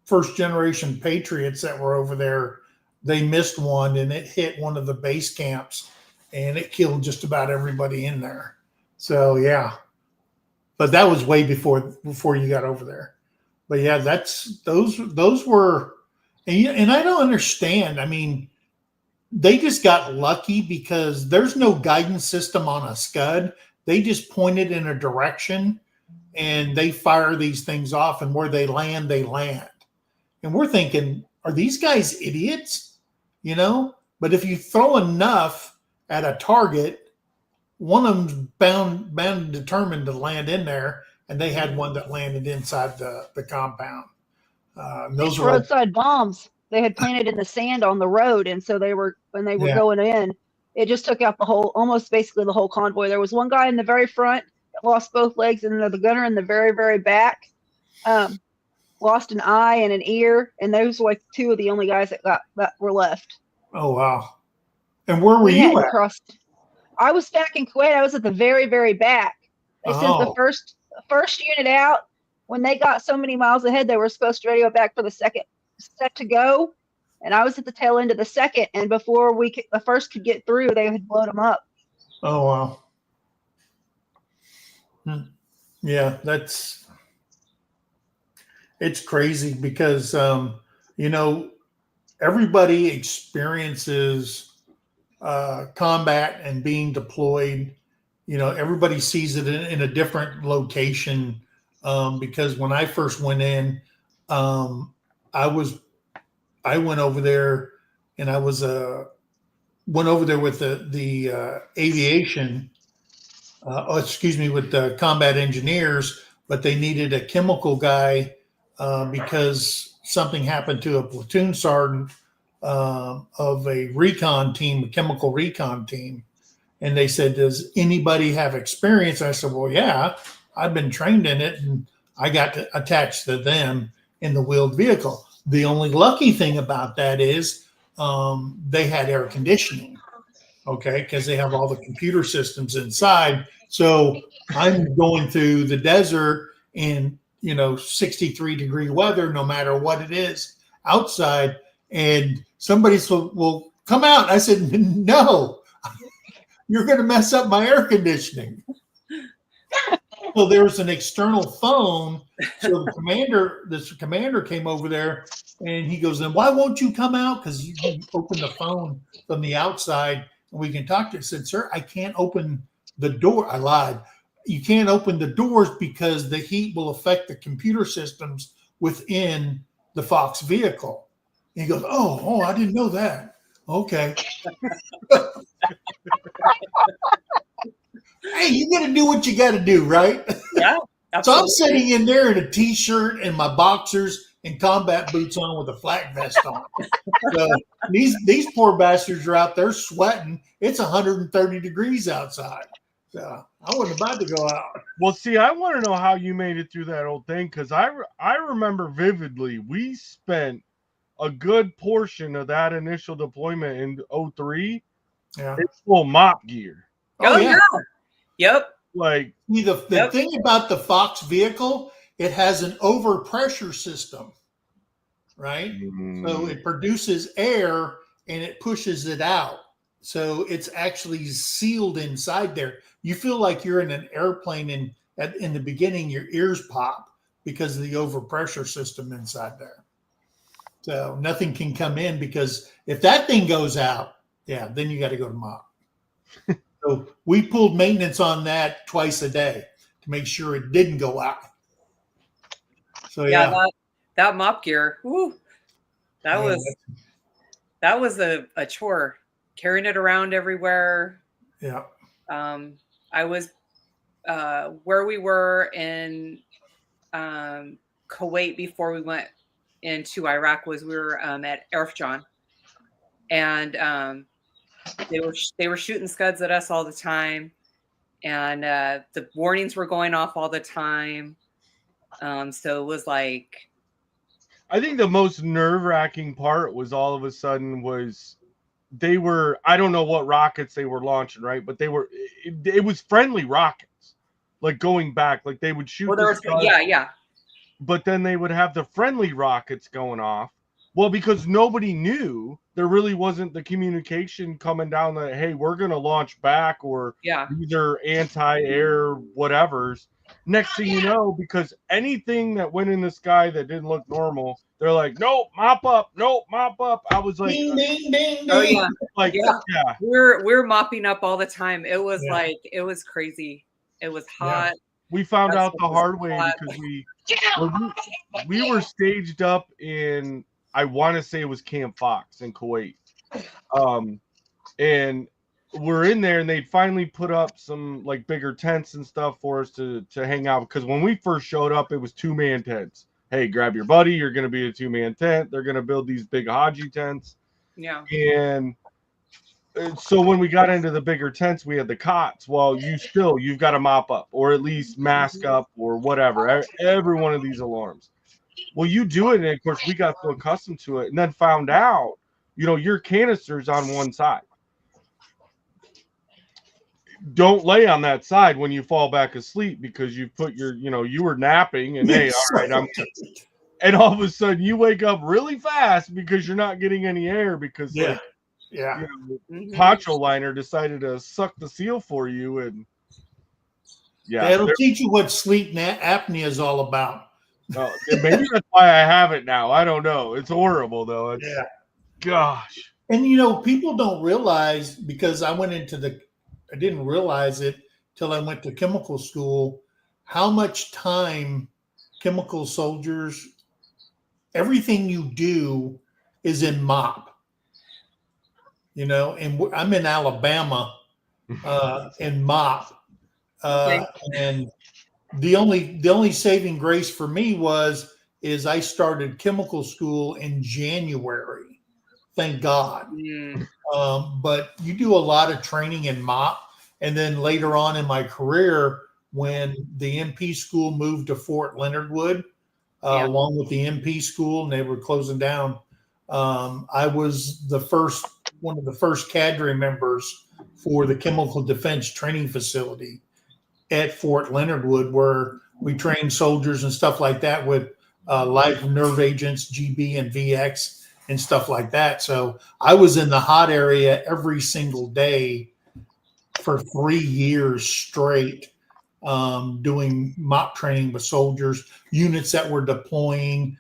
first generation Patriots that were over there. They missed one, and it hit one of the base camps, and it killed just about everybody in there. So yeah, but that was way before you got over there. But yeah, those were, and I don't understand. I mean, they just got lucky because there's no guidance system on a Scud. They just pointed in a direction, and they fire these things off, and where they land, they land. And we're thinking, are these guys idiots? But if you throw enough at a target, one of them's bound and determined to land in there, and they had one that landed inside the compound. Those were roadside bombs. they had planted in the sand on the road, and so when they were Yeah. going in, it just took out almost basically the whole convoy. There was one guy in the very front that lost both legs, and the gunner in the very, very back lost an eye and an ear, and those were like two of the only guys that were left. Oh wow! And where were We you hadn't at? crossed. I was back in Kuwait. I was at the very, very back. They sent the Oh. first unit out. When they got so many miles ahead, they were supposed to radio back for the second set to go. And I was at the tail end of the second. And before the first could get through, they had blown them up. Oh wow! Yeah, it's crazy because everybody experiences combat and being deployed. Everybody sees it in a different location. Because when I first went in, I went over there and I went over there with the aviation. With the combat engineers, but they needed a chemical guy because something happened to a platoon sergeant of a recon team, a chemical recon team. And they said, does anybody have experience? I said, well, yeah, I've been trained in it, and I got attached to them in the wheeled vehicle. The only lucky thing about that is they had air conditioning. Okay, because they have all the computer systems inside. So I'm going through the desert in 63-degree weather, no matter what it is outside, and somebody will come out. I said, no, you're going to mess up my air conditioning. So there was an external phone. So the commander came over there, and he goes, then why won't you come out? Because you can open the phone from the outside. We can talk to it. I said, sir, I can't open the door. I lied. You can't open the doors because the heat will affect the computer systems within the Fox vehicle. And he goes, oh, I didn't know that. Okay. Hey, you got to do what you got to do, right? Yeah. So I'm sitting in there in a t-shirt and my boxers and combat boots on with a flak vest on. So these poor bastards are out there sweating. It's 130 degrees outside. So I wasn't about to go out. Well, see, I want to know how you made it through that whole thing, because I remember vividly we spent a good portion of that initial deployment in 2003 Yeah. in full mop gear. Oh, yeah. Yep. Like, The thing about the Fox vehicle, it has an overpressure system, right? So it produces air and it pushes it out. So it's actually sealed inside there. You feel like you're in an airplane, and in the beginning, your ears pop because of the overpressure system inside there. So nothing can come in, because if that thing goes out, then you got to go to mop. So we pulled maintenance on that twice a day to make sure it didn't go out. So that mop gear, whew, that was a chore, carrying it around everywhere. Yeah. I was where we were in Kuwait before we went into Iraq we were at Arfjan, and they were shooting scuds at us all the time, and the warnings were going off all the time. So it was like, I think the most nerve-wracking part was all of a sudden they were, I don't know what rockets they were launching, right? But it was friendly rockets, like going back, like they would shoot. Yeah. But then they would have the friendly rockets going off. Well, because nobody knew, there really wasn't the communication coming down that, hey, we're going to launch back, or these are anti-air whatevers. Next thing you know, because anything that went in the sky that didn't look normal, they're like, nope, mop up. I was like, ding, ding, ding, oh ding. yeah, like, yeah. We're mopping up all the time. It was like, it was crazy. It was hot. We found out the hard way because we were staged up in, I want to say it was Camp Fox in Kuwait. And we're in there, and they'd finally put up some like bigger tents and stuff for us to hang out. Because when we first showed up, it was 2-man tents. hey, grab your buddy. You're going to be a 2-man tent. They're going to build these big Haji tents. Yeah. And so when we got into the bigger tents, we had the cots. Well, you've got to mop up or at least mask up or whatever. Every one of these alarms. Well, you do it. And of course, we got so accustomed to it and then found out, your canister's on one side. Don't lay on that side when you fall back asleep because you put you were napping and hey, all right, and all of a sudden you wake up really fast because you're not getting any air because poncho liner decided to suck the seal for you. And it'll teach you what sleep apnea is all about. Maybe that's why I have it now. I don't know. It's horrible though. Gosh. And people don't realize, because I didn't realize it till I went to chemical school, how much time chemical soldiers, everything you do is in MOP. And I'm in Alabama in MOP. And the only saving grace for me is I started chemical school in January. Thank God. But you do a lot of training in MOP. And then later on in my career, when the MP school moved to Fort Leonard Wood, along with the MP school, and they were closing down, I was one of the first cadre members for the Chemical Defense Training Facility at Fort Leonard Wood, where we trained soldiers and stuff like that with live nerve agents, GB and VX, and stuff like that. So I was in the hot area every single day for 3 years straight, doing MOP training with soldiers, units that were deploying,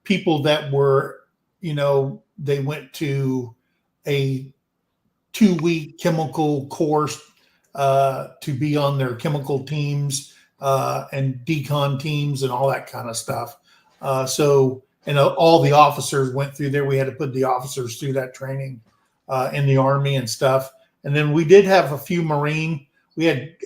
people that were, they went to a 2-week chemical course to be on their chemical teams and decon teams and all that kind of stuff. And all the officers went through there. We had to put the officers through that training in the Army and stuff. And then we did have a few Marine. We had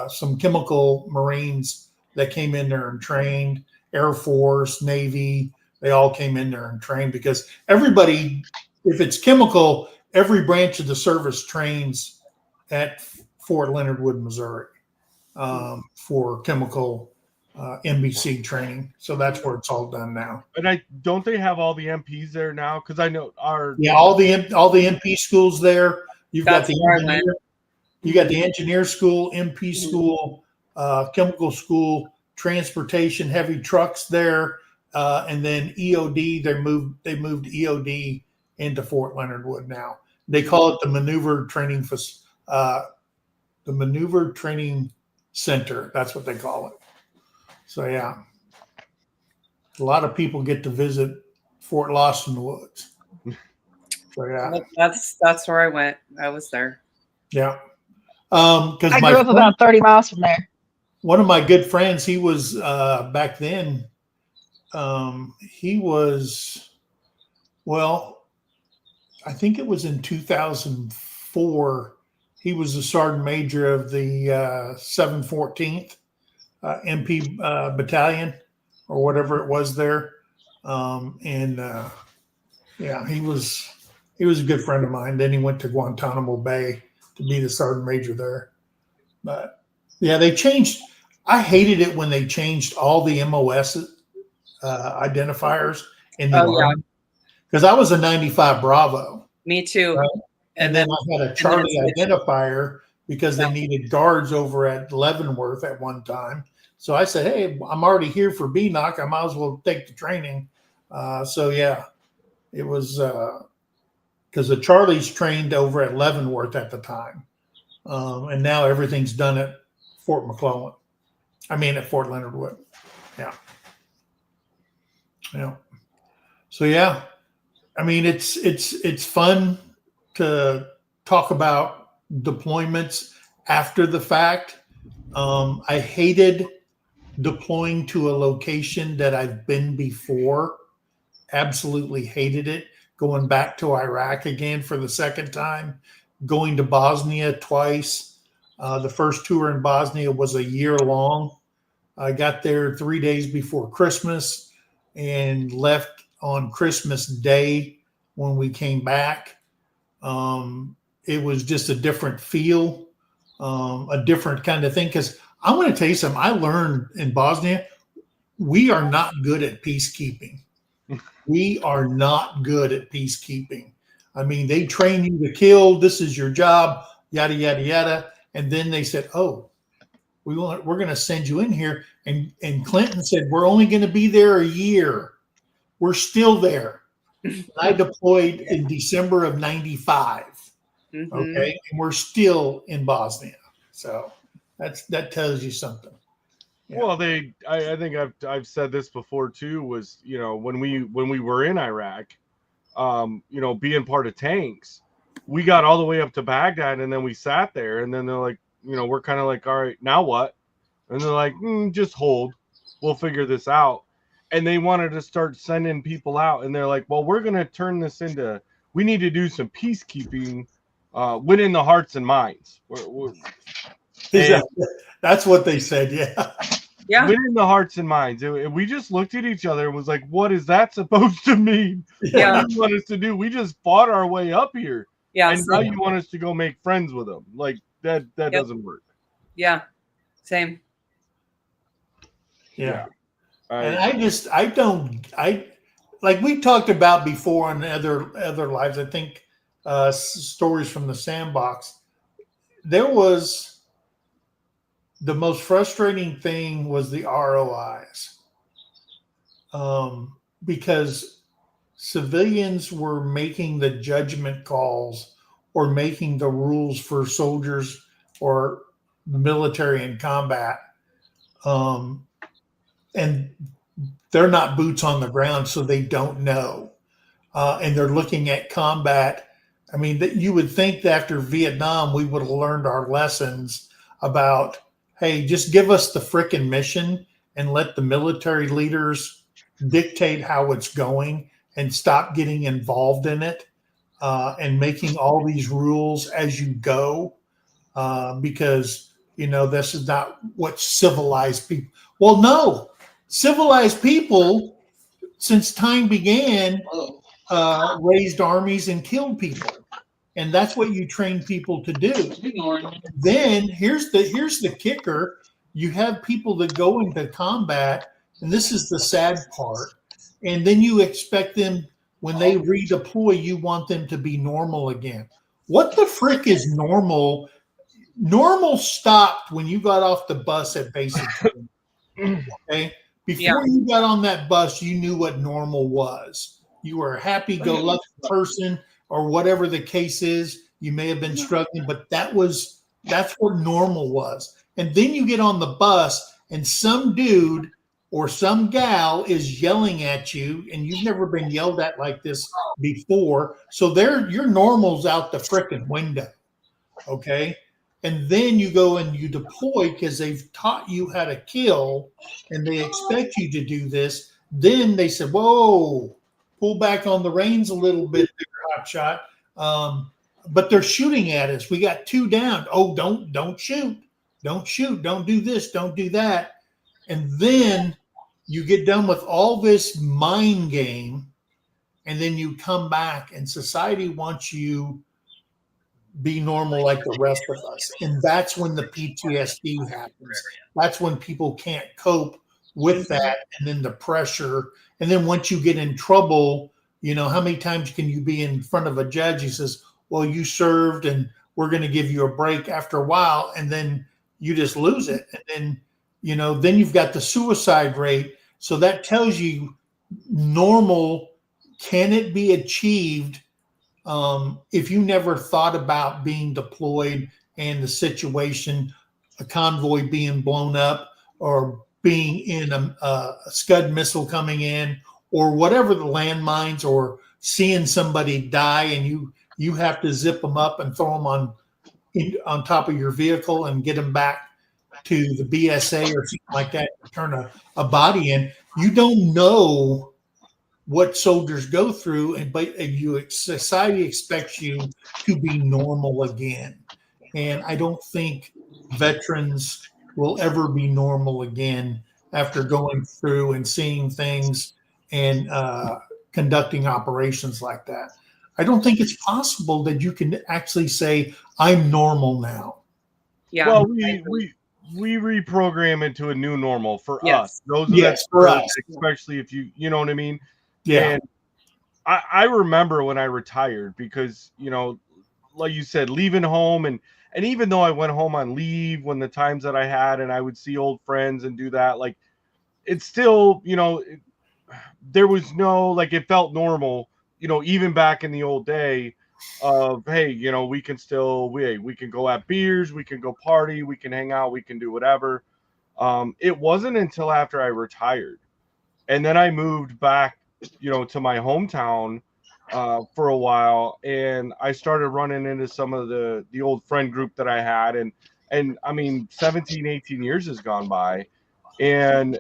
some chemical Marines that came in there and trained. Air Force, Navy, they all came in there and trained, because everybody, if it's chemical, every branch of the service trains at Fort Leonard Wood, Missouri, for chemical NBC training. So that's where it's all done now. And don't they have all the MPs there now? Because I know all the MP schools there. You got the engineer school, MP school, chemical school, transportation, heavy trucks there, and then EOD. They moved EOD into Fort Leonard Wood now. They call it the Maneuver Training Center. That's what they call it. So yeah, a lot of people get to visit Fort Lawson Woods. So yeah, that's where I went. I was there. Yeah, because I grew up about 30 miles from there. One of my good friends, he was back then. He was, I think it was in 2004. He was a sergeant major of the 714th MP battalion, or whatever it was there. He was a good friend of mine. Then he went to Guantanamo Bay to be the sergeant major there. But yeah, they changed. I hated it when they changed all the MOS identifiers in the Army, because I was a 95 Bravo. Me too. Right? And then I had a Charlie identifier because they needed guards over at Leavenworth at one time. So I said, hey, I'm already here for BNOC. I might as well take the training. It was because the Charlies trained over at Leavenworth at the time. And now everything's done at Fort McClellan. At Fort Leonard Wood. Yeah. Yeah. So yeah, it's fun to talk about deployments after the fact. I hated deploying to a location that I've been before. Absolutely hated it. Going back to Iraq again for the second time, going to Bosnia twice. The first tour in Bosnia was a year long. I got there 3 days before Christmas and left on Christmas Day when we came back. It was just a different feel, a different kind of thing. Because I'm going to tell you something. I learned in Bosnia, we are not good at peacekeeping. We are not good at peacekeeping. I mean, they train you to kill. This is your job, yada, yada, yada. And then they said, oh, we're going to send you in here. And Clinton said, we're only going to be there a year. We're still there. I deployed in December of 95. Mm-hmm. Okay. And we're still in Bosnia. So that tells you something. Yeah. Well, I think I've said this before too, was, you know, when we were in Iraq, you know, being part of tanks, we got all the way up to Baghdad and then we sat there and then they're like, you know, we're kind of like, all right, now what? And they're like, just hold, we'll figure this out. And they wanted to start sending people out and they're like, well, we're going to turn this into, we need to do some peacekeeping, winning the hearts and minds. That's what they said. Yeah. Yeah. Winning the hearts and minds. We just looked at each other and was like, what is that supposed to mean? Yeah. What do you want us to do? We just fought our way up here. Yeah. And now you want us to go make friends with them. Like that doesn't work. Yeah. Same. Yeah. And I like we talked about before on other lives, I think stories from the sandbox. There was the most frustrating thing was the ROIs, because civilians were making the judgment calls or making the rules for soldiers or the military in combat. And they're not boots on the ground, so they don't know. And they're looking at combat. I mean, you would think that after Vietnam, we would have learned our lessons about, hey, just give us the frickin' mission and let the military leaders dictate how it's going and stop getting involved in it and making all these rules as you go, because, you know, this is not what civilized people. Well, no, civilized people, since time began, raised armies and killed people. And that's what you train people to do. Then here's the kicker. You have people that go into combat, and this is the sad part. And then you expect them, when they redeploy, you want them to be normal again. What the frick is normal? Normal stopped when you got off the bus at basic training. Okay? Before you got on that bus, you knew what normal was. You were a happy-go-lucky person, or whatever the case is. You may have been struggling, but that's what normal was. And then you get on the bus and some dude or some gal is yelling at you, and you've never been yelled at like this before. So your normal's out the frickin' window. Okay. And then you go and you deploy because they've taught you how to kill and they expect you to do this. Then they said, whoa, pull back on the reins a little bit, hot shot. But they're shooting at us. We got 2 down. Oh, don't shoot. Don't shoot. Don't do this. Don't do that. And then you get done with all this mind game, and then you come back and society wants you be normal like the rest of us. And that's when the PTSD happens. That's when people can't cope with that. And then the pressure. And then once you get in trouble, you know, how many times can you be in front of a judge? He says, well, you served and we're going to give you a break after a while. And then you just lose it. And then, you know, then you've got the suicide rate. So that tells you normal, can it be achieved if you never thought about being deployed and the situation, a convoy being blown up or being in a Scud missile coming in or whatever the landmines, or seeing somebody die and you have to zip them up and throw them on top of your vehicle and get them back to the BSA or something like that, to turn a body in. You don't know what soldiers go through, but society expects you to be normal again. And I don't think veterans will ever be normal again after going through and seeing things and conducting operations like that. I don't think it's possible that you can actually say, I'm normal now. Yeah. Well, I agree. we reprogram into a new normal for us. Yes. Those are Yes, for us. especially if you know what I mean. Yeah. And I remember when I retired because like you said, leaving home and even though I went home on leave when the times that I had and I would see old friends and do that, like it's still there was no like it felt normal, even back in the old day of hey, we can still we can go have beers, we can go party, we can hang out, we can do whatever. It wasn't until after I retired and then I moved back, to my hometown for a while, and I started running into some of the old friend group that I had, and I mean 17, 18 years has gone by, and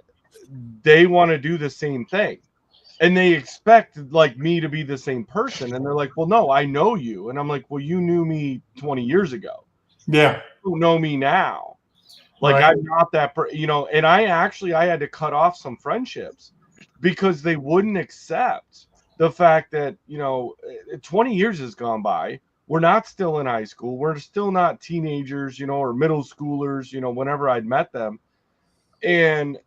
they want to do the same thing and they expect like me to be the same person and they're like, well, no, I know you. And I'm like, well, you knew me 20 years ago. Yeah. You know me now. Like Right. I'm not that and I had to cut off some friendships because they wouldn't accept the fact that 20 years has gone by, we're not still in high school, we're still not teenagers, or middle schoolers, whenever I'd met them. And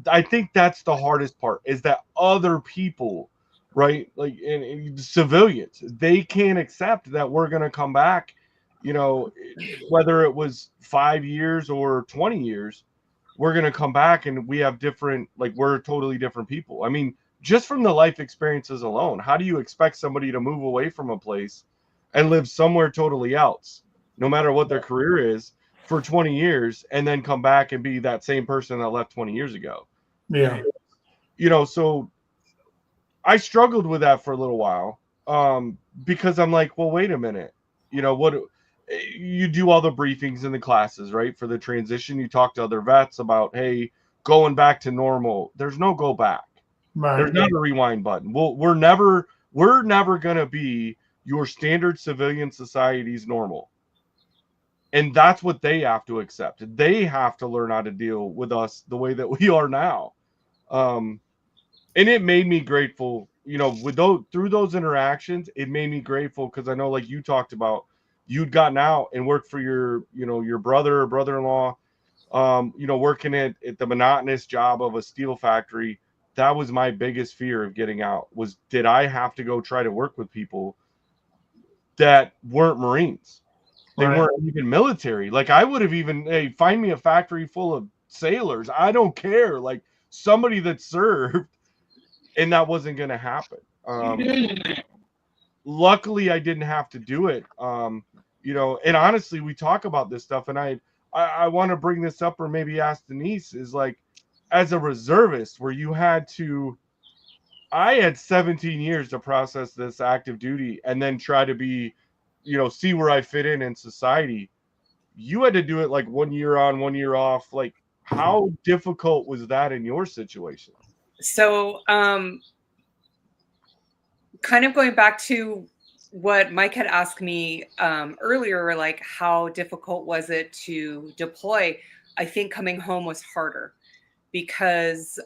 I think that's the hardest part is that other people, right? Like and civilians, they can't accept that we're going to come back, whether it was 5 years or 20 years, we're going to come back and we have different, like we're totally different people. I mean, just from the life experiences alone, how do you expect somebody to move away from a place and live somewhere totally else, no matter what their career is, for 20 years and then come back and be that same person that left 20 years ago? Yeah. So I struggled with that for a little while because I'm like, well, wait a minute. What you do all the briefings in the classes, right? For the transition, you talk to other vets about, hey, going back to normal. There's no go back. There's Right. not a rewind button. We're never going to be your standard civilian society's normal. And that's what they have to accept. They have to learn how to deal with us the way that we are now. And it made me grateful, with through those interactions, it made me grateful because I know, like you talked about, you'd gotten out and worked for your brother or brother-in-law, working at the monotonous job of a steel factory. That was my biggest fear of getting out, was did I have to go try to work with people that weren't Marines? They Right. weren't even military. Like I would have even, hey, find me a factory full of sailors. I don't care. Like somebody that served, and that wasn't going to happen. Luckily, I didn't have to do it. And honestly, we talk about this stuff, and I want to bring this up, or maybe ask Denise, is like, as a reservist, where I had 17 years to process this active duty and then try to be, see where I fit in society. You had to do it like 1 year on, 1 year off. Like, how difficult was that in your situation? So, kind of going back to what Mike had asked me earlier, like how difficult was it to deploy? I think coming home was harder because,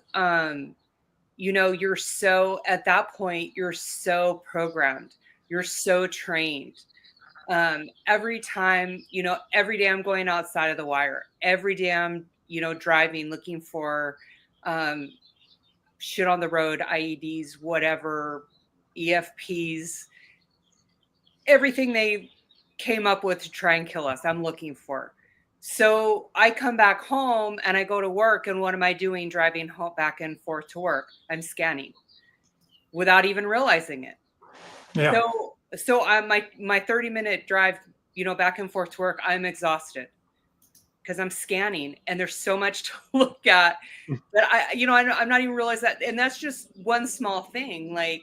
you're so, at that point, you're so programmed, you're so trained. Every time, every day I'm going outside of the wire, every day I'm, driving, looking for shit on the road, IEDs, whatever, EFPs, everything they came up with to try and kill us, I'm looking for. So I come back home and I go to work, and what am I doing driving home back and forth to work? I'm scanning without even realizing it. Yeah. So my 30-minute drive, back and forth to work, I'm exhausted because I'm scanning and there's so much to look at that I'm not even realize that. And that's just one small thing. Like,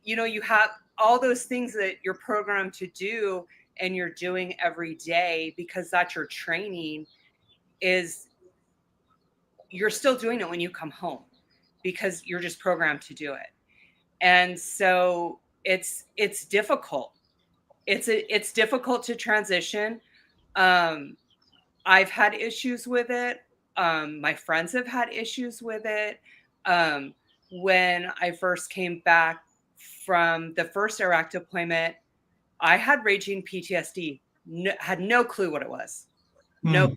you have all those things that you're programmed to do and you're doing every day because that's your training, is you're still doing it when you come home because you're just programmed to do it. And so it's difficult. It's difficult to transition. I've had issues with it. My friends have had issues with it. When I first came back from the first Iraq deployment, I had raging PTSD. Had no clue what it was. No,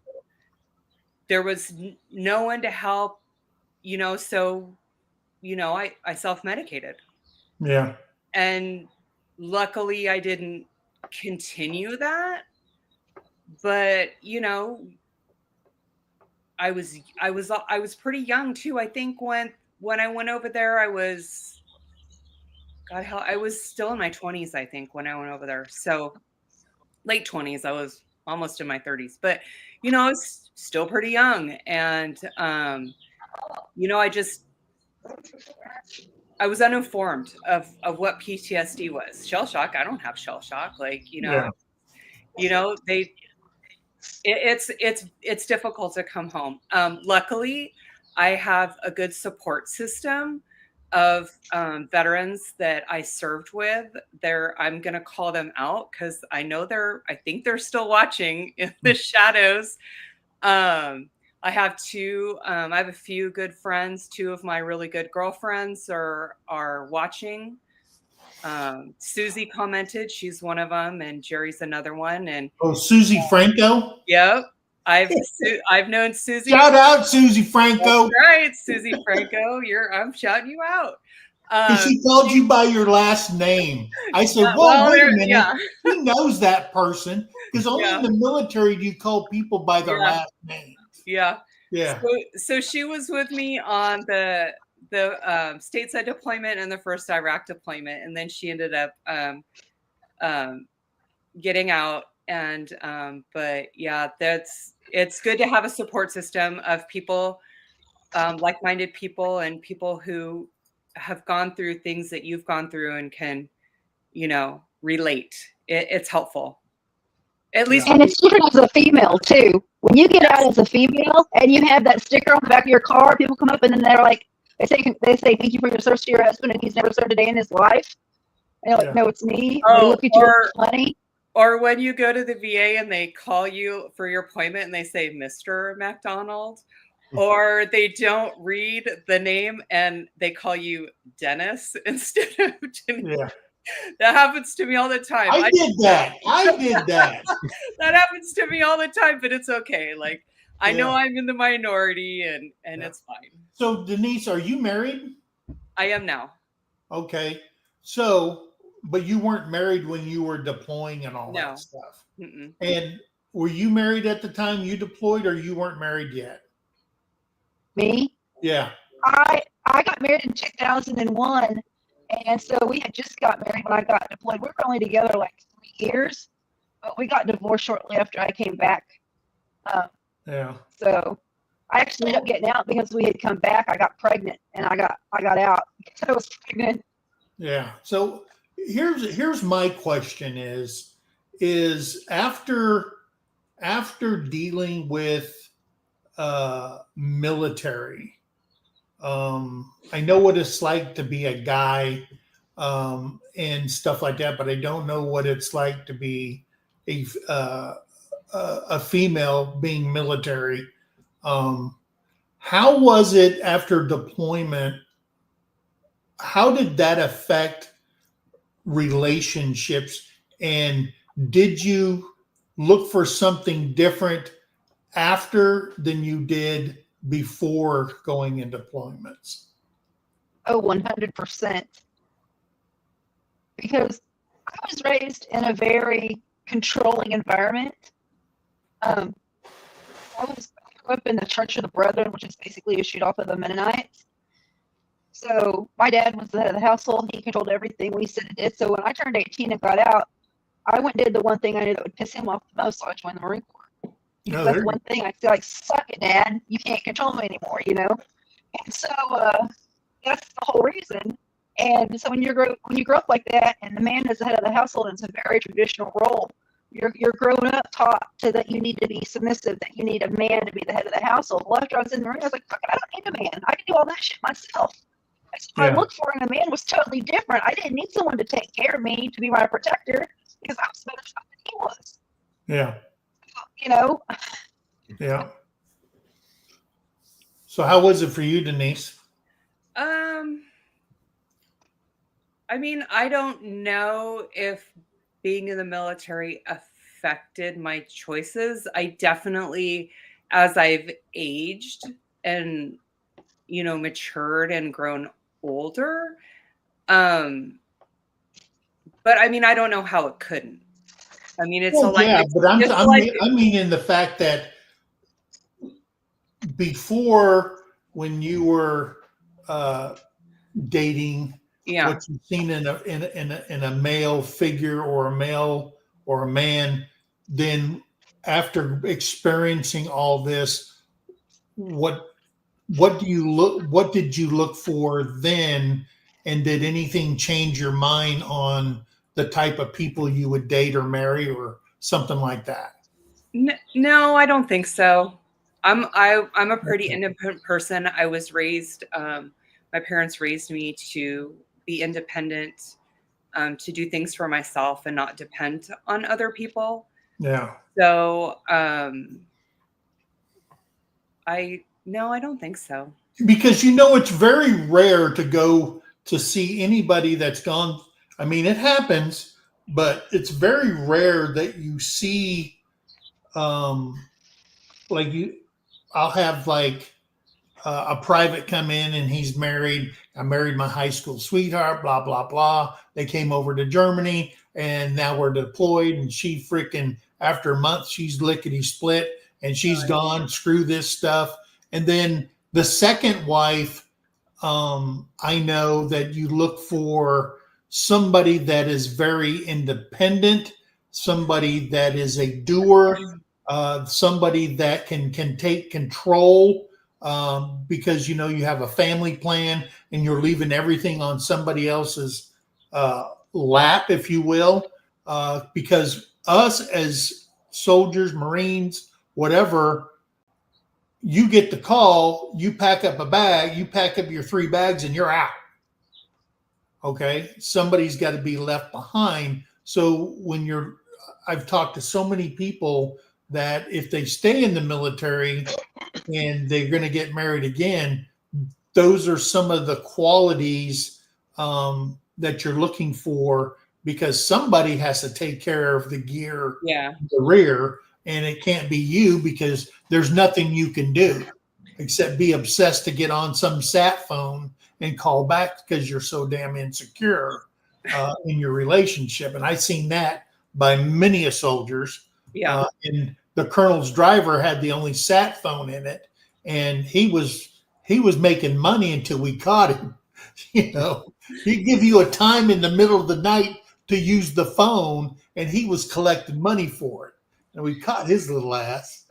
there was no one to help. So I self-medicated. Yeah. And luckily I didn't continue that. But I was pretty young too. I think when I went over there, I was still in my 20s, I think, when I went over there. So late 20s, I was almost in my 30s, but I was still pretty young. And I was uninformed of what PTSD was. Shell shock. I don't have shell shock. It's difficult to come home. Luckily, I have a good support system of veterans that I served with. I'm going to call them out because I think they're still watching in the shadows. I have a few good friends. Two of my really good girlfriends are watching. Susie commented, she's one of them, and Jerry's another one. And Susie Franco. Yep, I've known Susie. Shout out Susie Franco. That's right, Susie Franco. I'm shouting you out. She called you by your last name. I said, well wait a minute. Yeah. Who knows that person? Because only in the military do you call people by their last name. Yeah. Yeah. So she was with me on the stateside deployment and the first Iraq deployment, and then she ended up getting out. And but yeah, it's good to have a support system of people, like-minded people, and people who have gone through things that you've gone through and can, relate. It's helpful. At least, and it's different as a female too. When you get out as a female and you have that sticker on the back of your car, people come up and then they're like, they say thank you for your service to your husband, and he's never served a day in his life. And you're like, no, it's me. They look at you funny. Or when you go to the VA and they call you for your appointment and they say Mr. McDonald, or they don't read the name and they call you Dennis instead of Denise. Yeah. That happens to me all the time. I did that. That happens to me all the time, but it's okay. Like, I know I'm in the minority and it's fine. So Denise, are you married? I am now. Okay. So, but you weren't married when you were deploying and all that stuff. Mm-mm. And were you married at the time you deployed, or you weren't married yet? Me? Yeah. I got married in 2001. And so we had just got married when I got deployed. We were only together like 3 years, but we got divorced shortly after I came back. So I actually ended up getting out because we had come back. I got pregnant and I got out because I was pregnant. Yeah. So here's my question is after dealing with military, I know what it's like to be a guy and stuff like that, but I don't know what it's like to be a female being military. How was it after deployment? How did that affect relationships? And did you look for something different after than you did before going in deployments? Oh, 100%. Because I was raised in a very controlling environment. I grew up in the Church of the Brethren, which is basically a shoot off of the Mennonites. So my dad was the head of the household. He controlled everything we said and did. So when I turned 18 and got out, I went and did the one thing I knew that would piss him off the most. So I joined the Marine Corps. That's one thing I feel like, suck it, Dad. You can't control me anymore, And so that's the whole reason. And so when you grow up like that, and the man is the head of the household, it's a very traditional role. You're grown up taught that you need to be submissive, that you need a man to be the head of the household. Well, after I was in the Marine, I was like, fuck it, I don't need a man. I can do all that shit myself. So what I looked for in a man was totally different. I didn't need someone to take care of me, to be my protector, because I was better stuff than he was. Yeah. Yeah. So how was it for you, Denise? I mean, I don't know if being in the military affected my choices. I definitely, as I've aged and, matured and grown older, um, but I mean, I don't know how it couldn't. I mean, it's a Well, life. yeah, but It's a life. I mean in the fact that before, when you were dating, Yeah. what you've seen in a male figure or a male or a man, then after experiencing all this, what what did you look for then, and did anything change your mind on the type of people you would date or marry or something like that? No, I don't think so. I'm a pretty Okay. independent person. I was raised. My parents raised me to be independent, to do things for myself and not depend on other people. Yeah. So, I don't think so. Because it's very rare to go to see anybody that's gone. I mean, it happens, but it's very rare that you see, um like you I'll have like a private come in and he's married. I married my high school sweetheart, blah blah blah. They came over to Germany and now we're deployed, and she freaking, after a month, she's lickety split and she's gone. Screw this stuff. And then the second wife, I know that you look for somebody that is very independent, somebody that is a doer, somebody that can take control, because you have a family plan and you're leaving everything on somebody else's lap, if you will. Because us as soldiers, Marines, whatever, you get the call, you pack up a bag, you pack up your 3 bags, and you're out. Okay. Somebody's got to be left behind. So I've talked to so many people that if they stay in the military and they're going to get married again, those are some of the qualities that you're looking for, because somebody has to take care of the gear, Yeah. the rear, and it can't be you, because there's nothing you can do except be obsessed to get on some sat phone and call back because you're so damn insecure in your relationship. And I've seen that by many a soldiers. Yeah. And the colonel's driver had the only sat phone in it, and he was making money until we caught him. He'd give you a time in the middle of the night to use the phone, and he was collecting money for it, and we caught his little ass.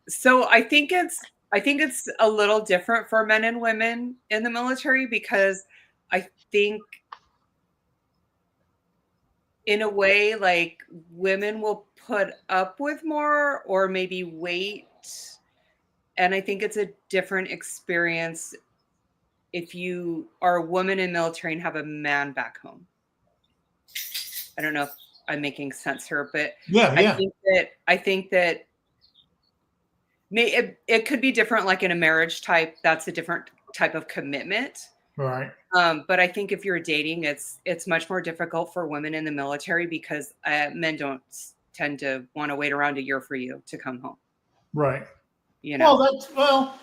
So I think it's a little different for men and women in the military, because I think in a way, like, women will put up with more or maybe wait. And I think it's a different experience if you are a woman in military and have a man back home. I don't know if I'm making sense here, but Yeah. I think that it could be different, like in a marriage type. That's a different type of commitment. Right. But I think if you're dating, it's much more difficult for women in the military, because men don't tend to want to wait around a year for you to come home. Right. Well,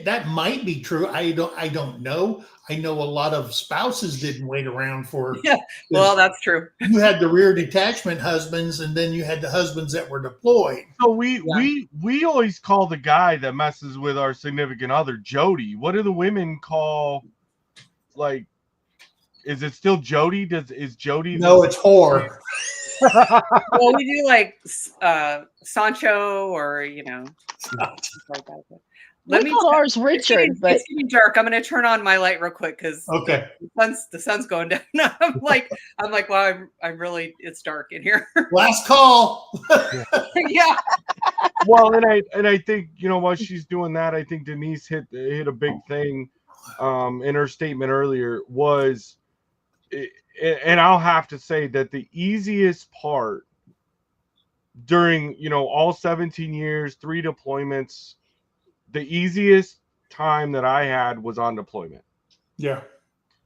That might be true. I don't know. I know a lot of spouses didn't wait around for. Yeah. Well, that's true. You had the rear detachment husbands, and then you had the husbands that were deployed. So we always call the guy that messes with our significant other Jody. What do the women call, like, is it still Jody? Is Jody? No, it's whore. Well, we do like Sancho, or like that. We call ours Richard, but it's getting dark. I'm going to turn on my light real quick because Okay. the sun's going down. I'm like, well, I'm really, it's dark in here. Last call. Yeah. Well, and I think while she's doing that, I think Denise hit a big thing in her statement earlier was, and I'll have to say that the easiest part during, you know, all 17 years, 3 deployments, the easiest time that I had was on deployment. Yeah.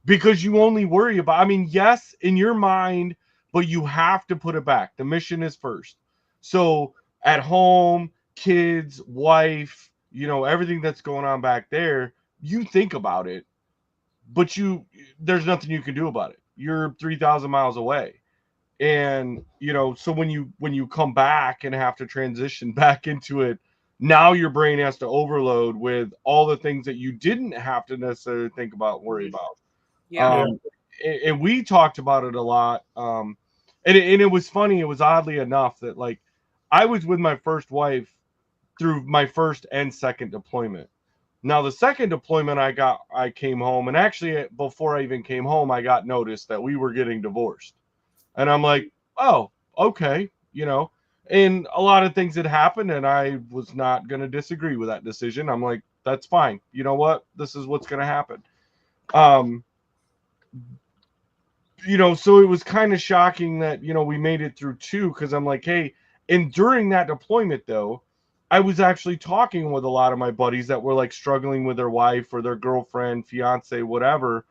Because you only worry about, I mean, yes, in your mind, but you have to put it back. The mission is first. So at home, kids, wife, you know, everything that's going on back there, you think about it, but there's nothing you can do about it. You're 3,000 miles away. And, you know, so when you come back and have to transition back into it, now your brain has to overload with all the things that you didn't have to necessarily think about, worry about. Yeah. And we talked about it a lot. And it was funny. It was oddly enough that, like, I was with my first wife through my first and second deployment. Now, the second deployment I came home, and actually before I even came home, I got notice that we were getting divorced. And I'm like, oh, okay, you know, and a lot of things had happened, and I was not going to disagree with that decision. I'm like, that's fine. You know what? This is what's going to happen. You know, so it was kind of shocking that, you know, we made it through 2, because I'm like, hey, and during that deployment, though, I was actually talking with a lot of my buddies that were like struggling with their wife or their girlfriend, fiance, whatever,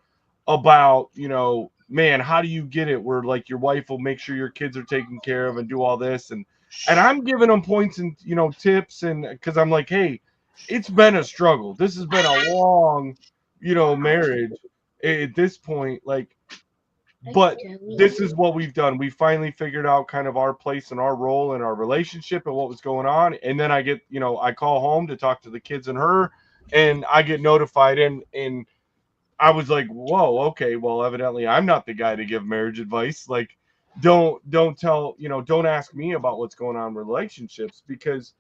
about, you know, man, how do you get it where, like, your wife will make sure your kids are taken care of and do all this, and I'm giving them points and, you know, tips, and because I'm like, hey, it's been a struggle. This has been a long, you know, marriage at this point, like, but this is what we've done. We finally figured out kind of our place and our role in our relationship and what was going on. And then I get, you know, I call home to talk to the kids and her, and I get notified, and I was like, whoa, okay, well, evidently I'm not the guy to give marriage advice. Like, don't tell, you know, don't ask me about what's going on in relationships, because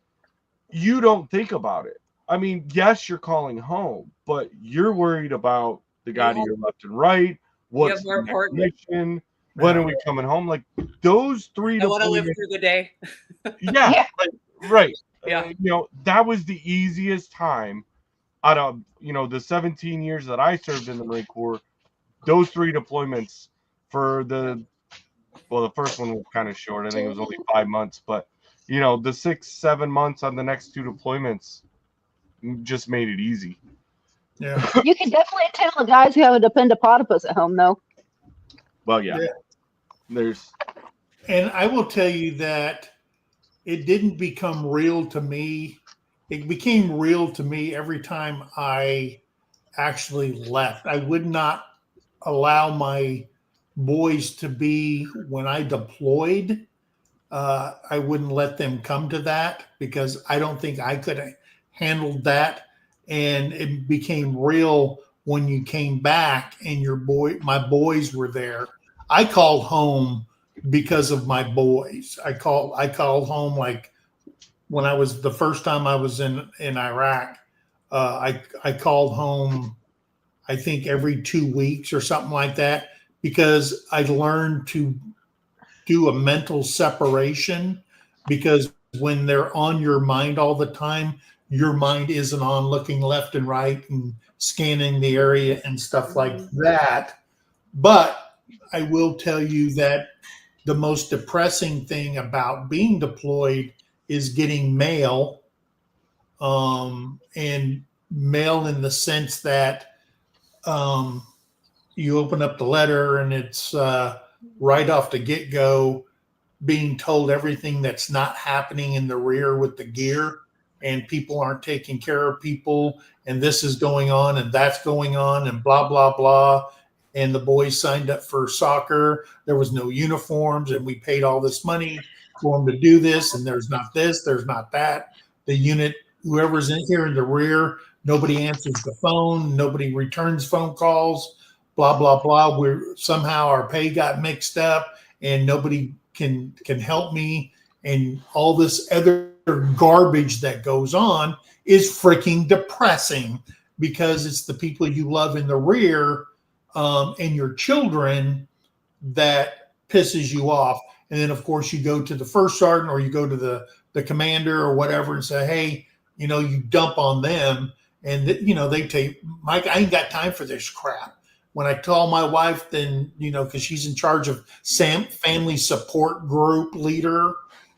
you don't think about it. I mean, yes, you're calling home, but you're worried about the guy to your left and right. What's more the important. mission? When are we coming home? Like, those 3 I want to live deployments. through the day. Yeah, right. Yeah. You know, that was the easiest time out of, you know, the 17 years that I served in the Marine Corps. Those 3 deployments for the first one was kind of short. I think it was only 5 months, but, you know, the 6-7 months on the next 2 deployments just made it easy. Yeah. You can definitely tell the guys who have a dependapotipus at home, though. Well, yeah. There's, And I will tell you that it didn't become real to me. It became real to me every time I actually left. I would not allow my boys to be, when I deployed, I wouldn't let them come to that, because I don't think I could have handled that. And it became real when you came back and my boys were there. I called home because of my boys. I called home, like, when I was the first time I was in Iraq. I called home, I think, every 2 weeks or something like that, because I learned to do a mental separation, because when they're on your mind all the time, your mind isn't on looking left and right and scanning the area and stuff like that. But I will tell you that the most depressing thing about being deployed is getting mail, and mail in the sense that you open up the letter and it's right off the get-go being told everything that's not happening in the rear with the gear, and people aren't taking care of people, and this is going on and that's going on, and blah, blah, blah. And the boys signed up for soccer. There was no uniforms, and we paid all this money for them to do this, and there's not this, there's not that. The unit, whoever's in here in the rear, nobody answers the phone, nobody returns phone calls, blah, blah, blah. Somehow our pay got mixed up, and nobody can help me, and all this other garbage that goes on is freaking depressing, because it's the people you love in the rear, and your children, that pisses you off. And then, of course, you go to the first sergeant, or you go to the commander or whatever, and say, hey, you know, you dump on them, and you know, they take, Mike, I ain't got time for this crap. When I call my wife, then, you know, because she's in charge of family support group leader,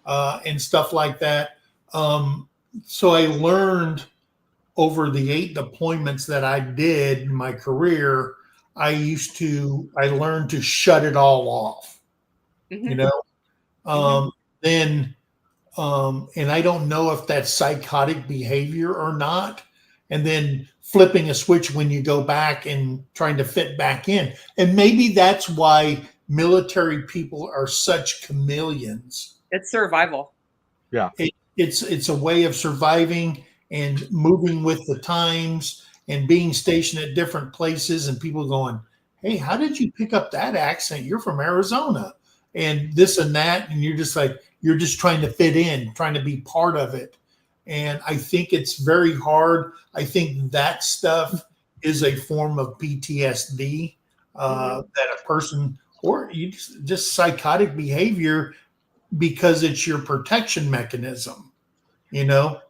and stuff like that. So I learned over the 8 deployments that I did in my career, I learned to shut it all off, you Mhm. know? Mhm. Then, and I don't know if that's psychotic behavior or not. And then flipping a switch when you go back and trying to fit back in. And maybe that's why military people are such chameleons. It's survival. It's a way of surviving and moving with the times and being stationed at different places and people going, hey, how did you pick up that accent? You're from Arizona and this and that. And you're just like, you're just trying to fit in, trying to be part of it. And I think it's very hard. I think that stuff is a form of PTSD that a person, or you just psychotic behavior because it's your protection mechanism, you know?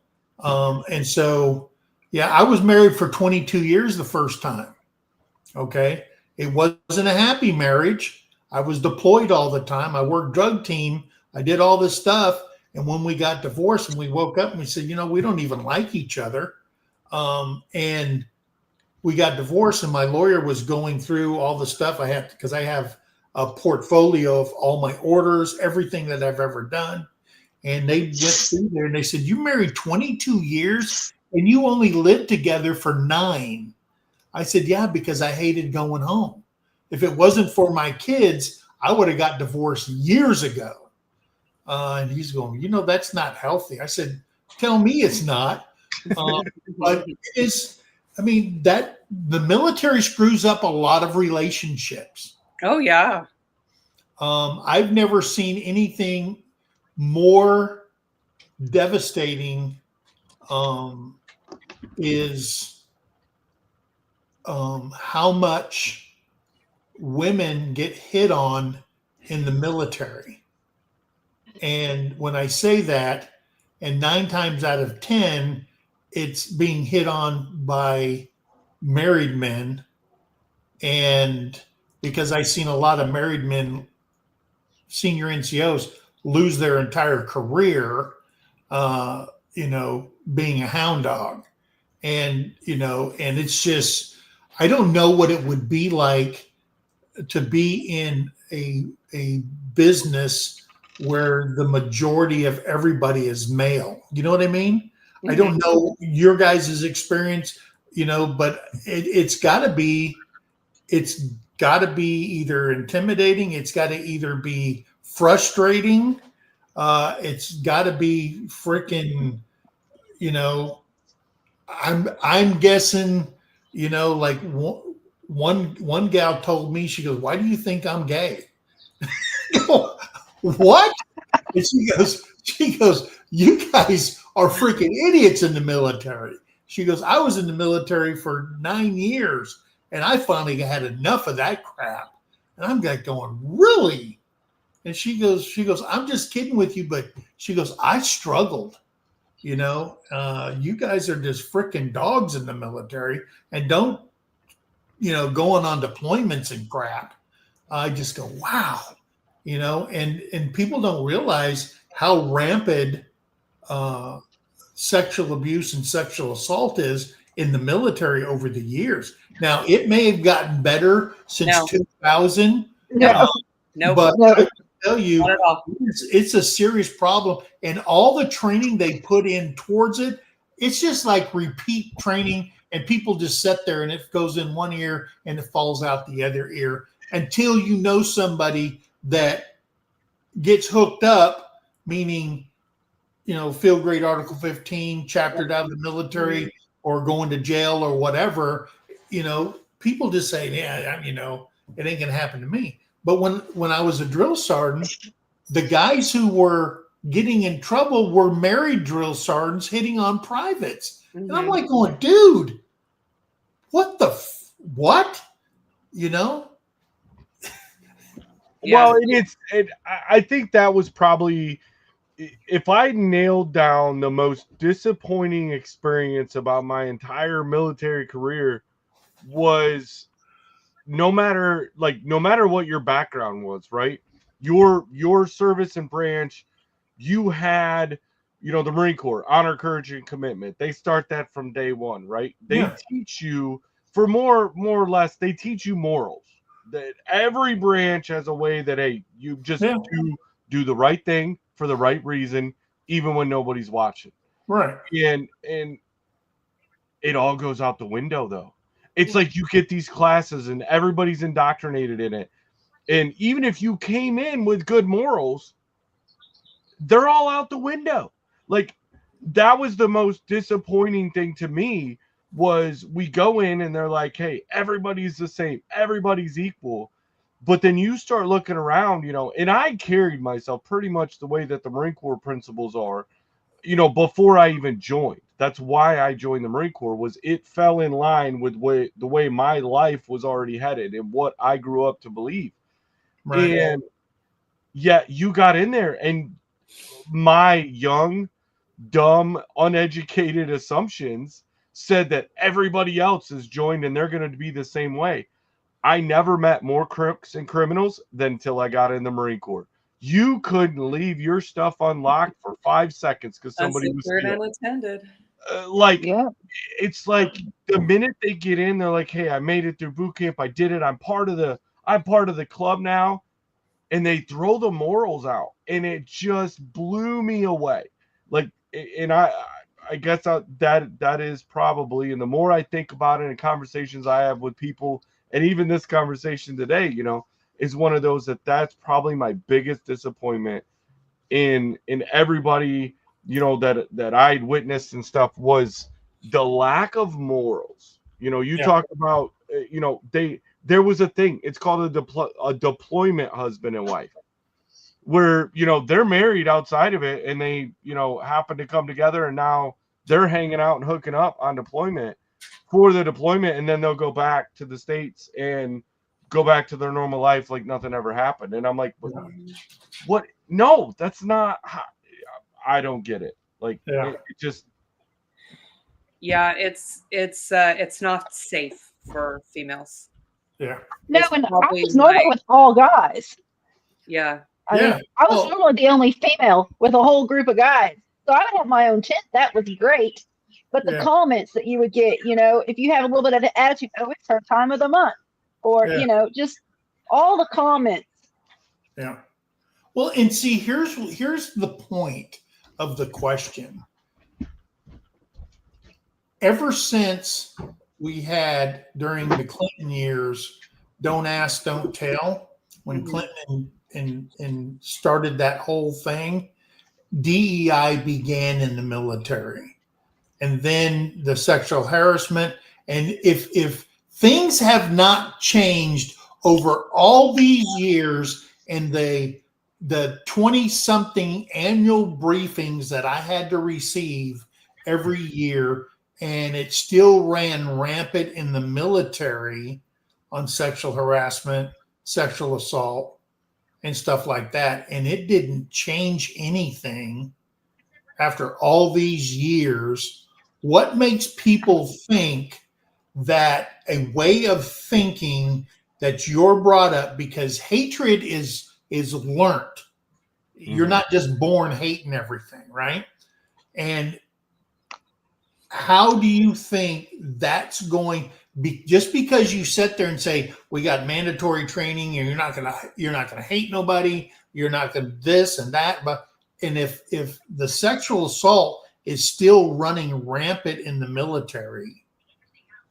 And so, yeah, I was married for 22 years the first time. Okay. It wasn't a happy marriage. I was deployed all the time. I worked drug team. I did all this stuff. And when we got divorced and we woke up and we said, you know, we don't even like each other. And we got divorced and my lawyer was going through all the stuff I had because I have a portfolio of all my orders, everything that I've ever done. And they went through there and they said, you married 22 years and you only lived together for 9. I said, yeah, because I hated going home. If it wasn't for my kids, I would have got divorced years ago. And he's going, you know, that's not healthy. I said, tell me it's not. But it is, I mean, that the military screws up a lot of relationships. Oh yeah. I've never seen anything more devastating is how much women get hit on in the military. And when I say that, and 9 times out of 10, it's being hit on by married men. And because I've seen a lot of married men, senior NCOs, lose their entire career, you know, being a hound dog. And, you know, and it's just, I don't know what it would be like to be in a business where the majority of everybody is male. You know what I mean? I don't know your guys' experience, you know, but it's got to be either intimidating, it's got to either be frustrating, it's got to be freaking, you know, I'm guessing, you know, like one gal told me, she goes, "Why do you think I'm gay?" I go, what? And she goes, "You guys are freaking idiots in the military." She goes, "I was in the military for 9 years, and I finally had enough of that crap." And I'm like going, "Really?" And she goes, "I'm just kidding with you," but she goes, "I struggled. You know, you guys are just freaking dogs in the military and don't, you know, going on deployments and crap." I just go, wow, you know, and people don't realize how rampant sexual abuse and sexual assault is in the military over the years. Now, it may have gotten better since 2000, No, but no. I can tell you, Not at all. it's a serious problem. And all the training they put in towards it, it's just like repeat training. And people just sit there and it goes in one ear and it falls out the other ear until you know somebody that gets hooked up, meaning, you know, field grade Article 15, chaptered out of the military or going to jail or whatever. You know, people just say, yeah, you know, it ain't going to happen to me. But when I was a drill sergeant, the guys who were getting in trouble were married drill sergeants hitting on privates. And I'm like going, dude, what the, what? You know? Well, I think that was probably, if I nailed down the most disappointing experience about my entire military career, was no matter what your background was, right? Your service and branch, you had, the Marine Corps, honor, courage, and commitment. They start that from day one, right? They teach you, for more or less, they teach you morals. That every branch has a way that, hey, you just do the right thing for the right reason, even when nobody's watching. Right. And it all goes out the window, though. It's like you get these classes and everybody's indoctrinated in it. And even if you came in with good morals, they're all out the window. Like, that was the most disappointing thing to me, was we go in and they're like, hey, everybody's the same, everybody's equal. But then you start looking around, and I carried myself pretty much the way that the Marine Corps principles are, before I even joined. That's why I joined the Marine Corps, was it fell in line with the way my life was already headed and what I grew up to believe. Right. And yet you got in there, and my young, dumb, uneducated assumptions said that everybody else is joined and they're going to be the same way. I never met more crooks and criminals than until I got in the Marine Corps. You couldn't leave your stuff unlocked for 5 seconds because somebody was stealing. Unattended. It's like the minute they get in, they're like, hey, I made it through boot camp. I did it. I'm part of the club now. And they throw the morals out, and it just blew me away. Like, and I guess that is probably, and the more I think about it in conversations I have with people, and even this conversation today, is one of those that's probably my biggest disappointment in everybody, that I'd witnessed and stuff, was the lack of morals. You talk about, there was a thing, it's called a deployment husband and wife, where, they're married outside of it, and they, happen to come together, and now they're hanging out and hooking up on deployment for the deployment. And then they'll go back to the States and go back to their normal life like nothing ever happened. And I'm like, what? No, that's not how, I don't get it. Like, it just. Yeah, it's not safe for females. Yeah. No, and I was normally with all guys. Yeah. I mean, I was normally the only female with a whole group of guys. So I would have my own tent. That was great. But the comments that you would get, if you have a little bit of an attitude, oh, it's her time of the month. Or, just all the comments. Yeah. Well, and see, here's the point of the question. Ever since we had, during the Clinton years, don't ask, don't tell, when Clinton and started that whole thing, DEI began in the military, and then the sexual harassment. And if things have not changed over all these years, and the 20-something annual briefings that I had to receive every year, and it still ran rampant in the military on sexual harassment, sexual assault, and stuff like that. And it didn't change anything after all these years. What makes people think that a way of thinking that you're brought up, because hatred is learned. You're not just born hating everything, right? And how do you think that's going? Just because you sit there and say we got mandatory training, and you're not gonna hate nobody, you're not gonna this and that, and if the sexual assault is still running rampant in the military,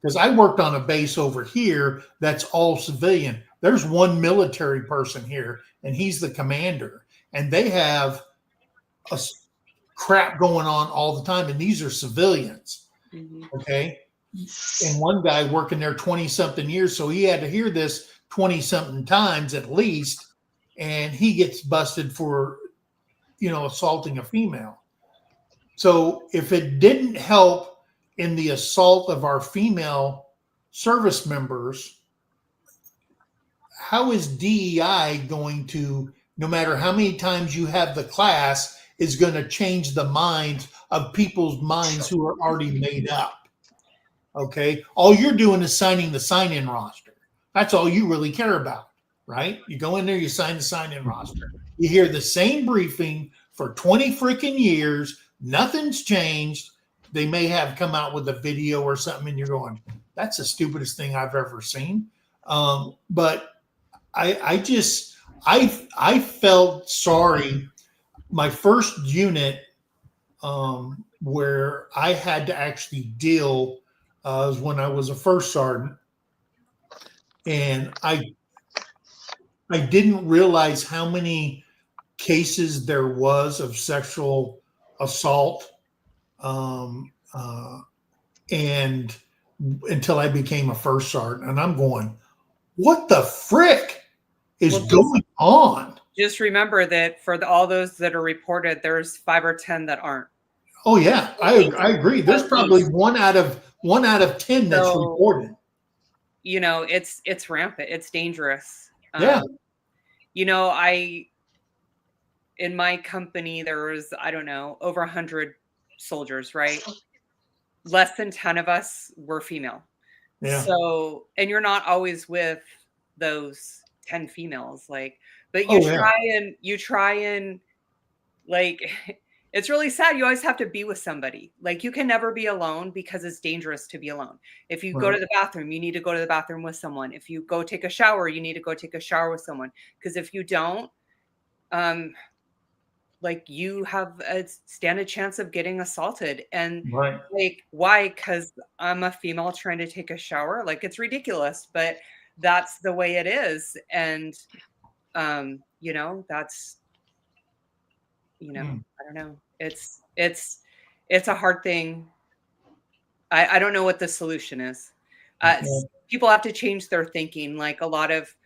because I worked on a base over here that's all civilian. There's one military person here, and he's the commander, and they have a crap going on all the time, and these are civilians. Okay. And one guy working there 20-something years, so he had to hear this 20-something times at least, and he gets busted for, assaulting a female. So if it didn't help in the assault of our female service members, how is DEI going to, no matter how many times you have the class, is going to change the minds of people's minds who are already made up? Okay. All you're doing is signing the sign-in roster. That's all you really care about, right? You go in there, you sign the sign-in roster. You hear the same briefing for 20 freaking years. Nothing's changed. They may have come out with a video or something, and you're going, that's the stupidest thing I've ever seen. But I felt sorry. My first unit where I had to actually deal was when I was a first sergeant, and I didn't realize how many cases there was of sexual assault, and until I became a first sergeant, and I'm going, what the frick is going on? Just remember that for all those that are reported, there's 5 or 10 that aren't. Oh yeah, I agree. There's probably one out of 10 that's reported. You know, it's rampant. It's dangerous. Yeah. You know, in my company, there was, I don't know, over 100 soldiers, right? Less than 10 of us were female. Yeah. So, and you're not always with those 10 females, like, but you try and like, it's really sad. You always have to be with somebody. Like, you can never be alone because it's dangerous to be alone. If you go to the bathroom, you need to go to the bathroom with someone. If you go take a shower, you need to go take a shower with someone. Because if you don't, like, you have stand a chance of getting assaulted. And like, why? Because I'm a female trying to take a shower. Like, it's ridiculous, but that's the way it is. And you know, that's, you know, I don't know. It's a hard thing. I don't know what the solution is. People have to change their thinking. Like, a lot of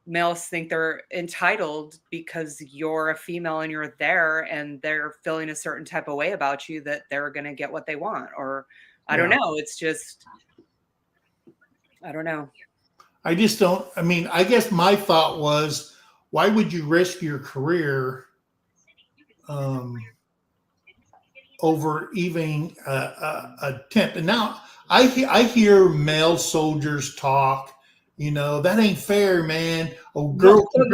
males think they're entitled because you're a female and you're there, and they're feeling a certain type of way about you, that they're going to get what they want. Or I don't know. It's just, I don't know. I just don't. I mean, I guess my thought was, why would you risk your career over even a temp? And now I hear male soldiers talk. You know, that ain't fair, man. A girl can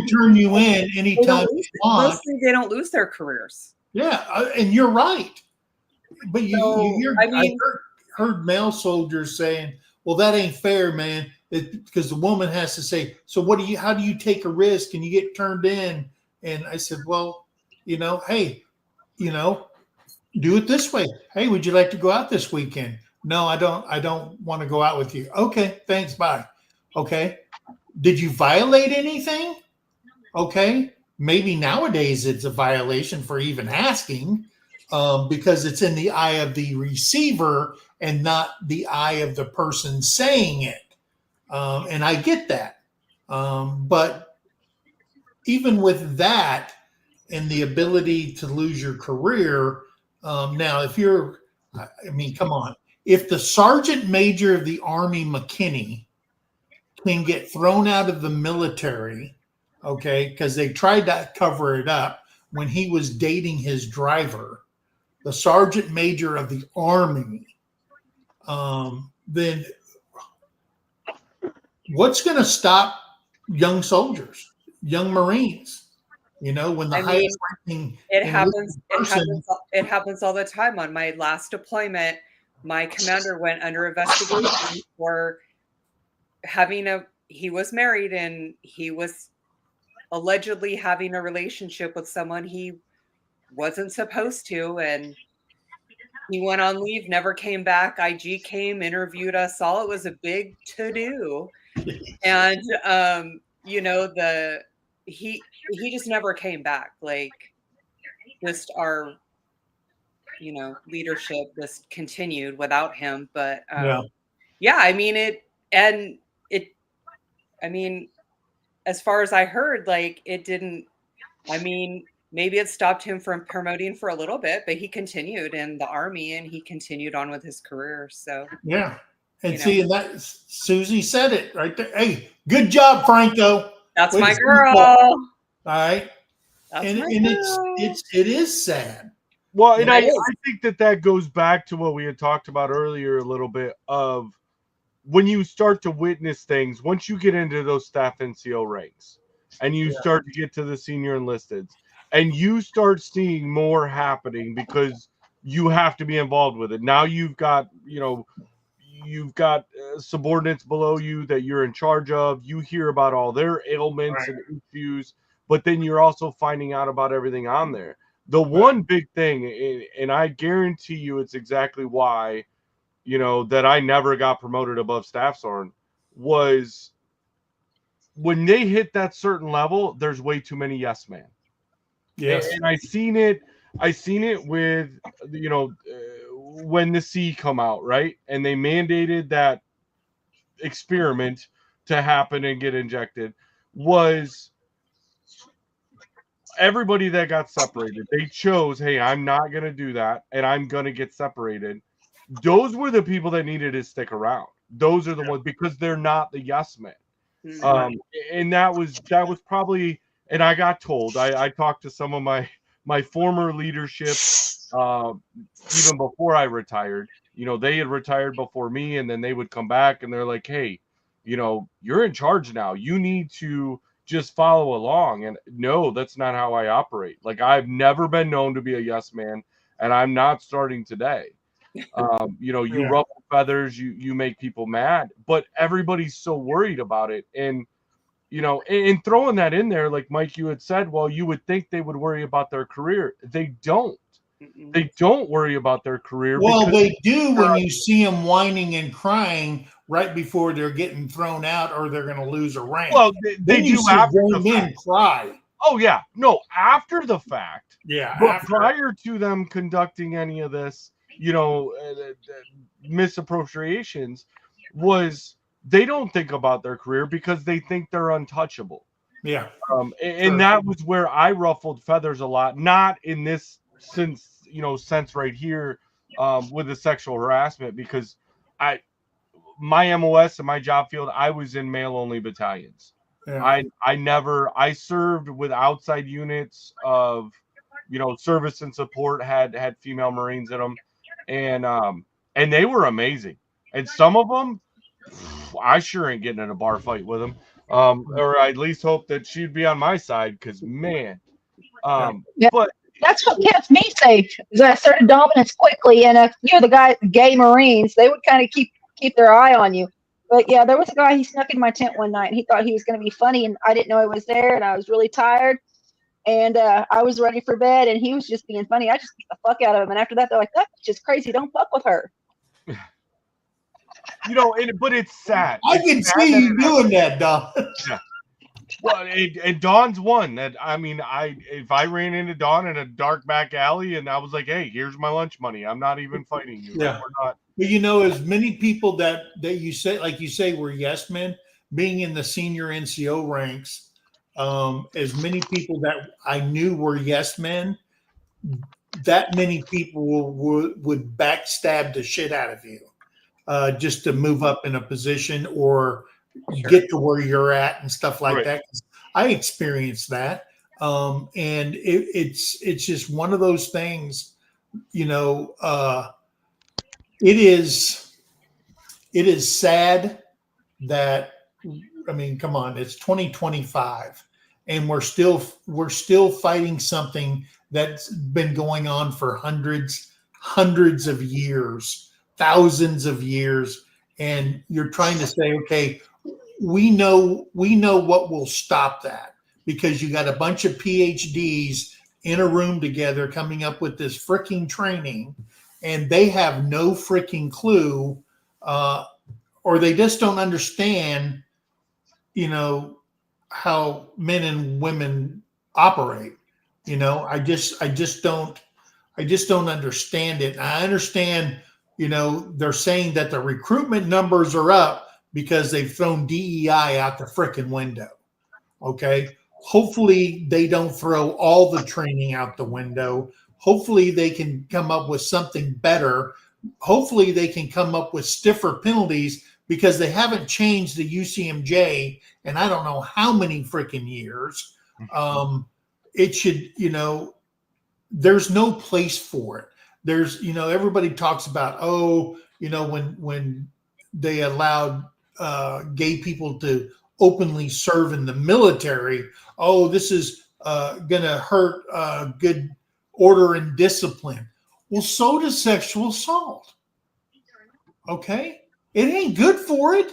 turn you in anytime you want. Mostly they don't lose their careers. Yeah, and you're right. But you hear, I heard male soldiers saying, well, that ain't fair, man. Because the woman has to say, so how do you take a risk and you get turned in? And I said, well, you know, hey, you know, do it this way. Hey, would you like to go out this weekend? No, I don't want to go out with you. Okay, thanks, bye. Okay. Did you violate anything? Okay. Maybe nowadays it's a violation for even asking, because it's in the eye of the receiver and not the eye of the person saying it. And I get that. But even with that and the ability to lose your career, now, if you're, I mean, come on. If the Sergeant Major of the Army McKinney can get thrown out of the military, okay, because they tried to cover it up when he was dating his driver, the Sergeant Major of the Army, then what's going to stop young soldiers, young Marines? You know, when the highest ranking, it happens all the time. On my last deployment, my commander went under investigation for he was married, and he was allegedly having a relationship with someone he wasn't supposed to. And he went on leave, never came back. IG came, interviewed us all. It was a big to-do. And, you know, he just never came back. Like, just our, you know, leadership just continued without him. But yeah, I mean, I mean, as far as I heard, like, it didn't, I mean, maybe it stopped him from promoting for a little bit, but he continued in the Army and he continued on with his career. So yeah. And see, and that Susie said it right there. Hey, good job, Franco. That's my girl. All right. And it is sad. Well, and I think that goes back to what we had talked about earlier a little bit of when you start to witness things, once you get into those staff NCO ranks, and you Yeah. start to get to the senior enlisteds, and you start seeing more happening because you have to be involved with it. Now you've got, subordinates below you that you're in charge of. You hear about all their ailments Right. and issues, but then you're also finding out about everything on there. The one big thing, and I guarantee you it's exactly why, that I never got promoted above staff sergeant, was when they hit that certain level, there's way too many yes men. Yes. And I seen it with, when the C come out, right? And they mandated that experiment to happen and get injected, was everybody that got separated. They chose, hey, I'm not going to do that, and I'm going to get separated. Those were the people that needed to stick around. Those are the ones, because they're not the yes men. And that was probably, and I got told, I talked to some of my former leadership, even before I retired. They had retired before me, and then they would come back and they're like, hey, you're in charge now. You need to just follow along. And no, that's not how I operate. Like, I've never been known to be a yes man, and I'm not starting today. You ruffle feathers, you make people mad, but everybody's so worried about it. And and throwing that in there, like Mike, you had said, well, you would think they would worry about their career. They don't. They don't worry about their career. Well, they do when you see them whining and crying right before they're getting thrown out or they're going to lose a rank. Well, they do after the men cry. Oh yeah, no, after the fact. Yeah, but prior to them conducting any of this, misappropriations, was they don't think about their career because they think they're untouchable. Yeah. And that was where I ruffled feathers a lot, not in this sense right here, with the sexual harassment, because my MOS and my job field, I was in male only battalions. Yeah. I served with outside units of, service and support, had female Marines in them, and they were amazing. And some of them, I sure ain't getting in a bar fight with them. Or I at least hope that she'd be on my side, because man, but that's what kept me safe. Is I started dominance quickly, and you're the gay Marines, they would kind of keep their eye on you. But yeah, there was a guy, he snuck in my tent one night, and he thought he was going to be funny, and I didn't know he was there, and I was really tired, and I was ready for bed, and he was just being funny. I just beat the fuck out of him, and after that, they're like, that's just crazy. Don't fuck with her. But it's sad. I can see you doing that, Don. Yeah. Well, and Don's one that, if I ran into Don in a dark back alley and I was like, hey, here's my lunch money, I'm not even fighting you. Yeah. We're not. But as many people that you say, like you say, were yes men, being in the senior NCO ranks, as many people that I knew were yes men, that many people would backstab the shit out of you, just to move up in a position or get to where you're at and stuff like that. I experienced that. And it's just one of those things, it is sad that, come on, it's 2025 and we're still fighting something that's been going on for hundreds of years, thousands of years. And you're trying to say, okay, we know what will stop that, because you got a bunch of PhDs in a room together coming up with this freaking training, and they have no freaking clue, or they just don't understand, how men and women operate. I just don't understand it. I understand, they're saying that the recruitment numbers are up because they've thrown DEI out the frickin' window. Okay. Hopefully they don't throw all the training out the window. Hopefully they can come up with something better. Hopefully they can come up with stiffer penalties, because they haven't changed the UCMJ in I don't know how many freaking years. It should, there's no place for it. There's, everybody talks about, when they allowed gay people to openly serve in the military. Oh, this is going to hurt good order and discipline. Well, so does sexual assault. Okay? It ain't good for it.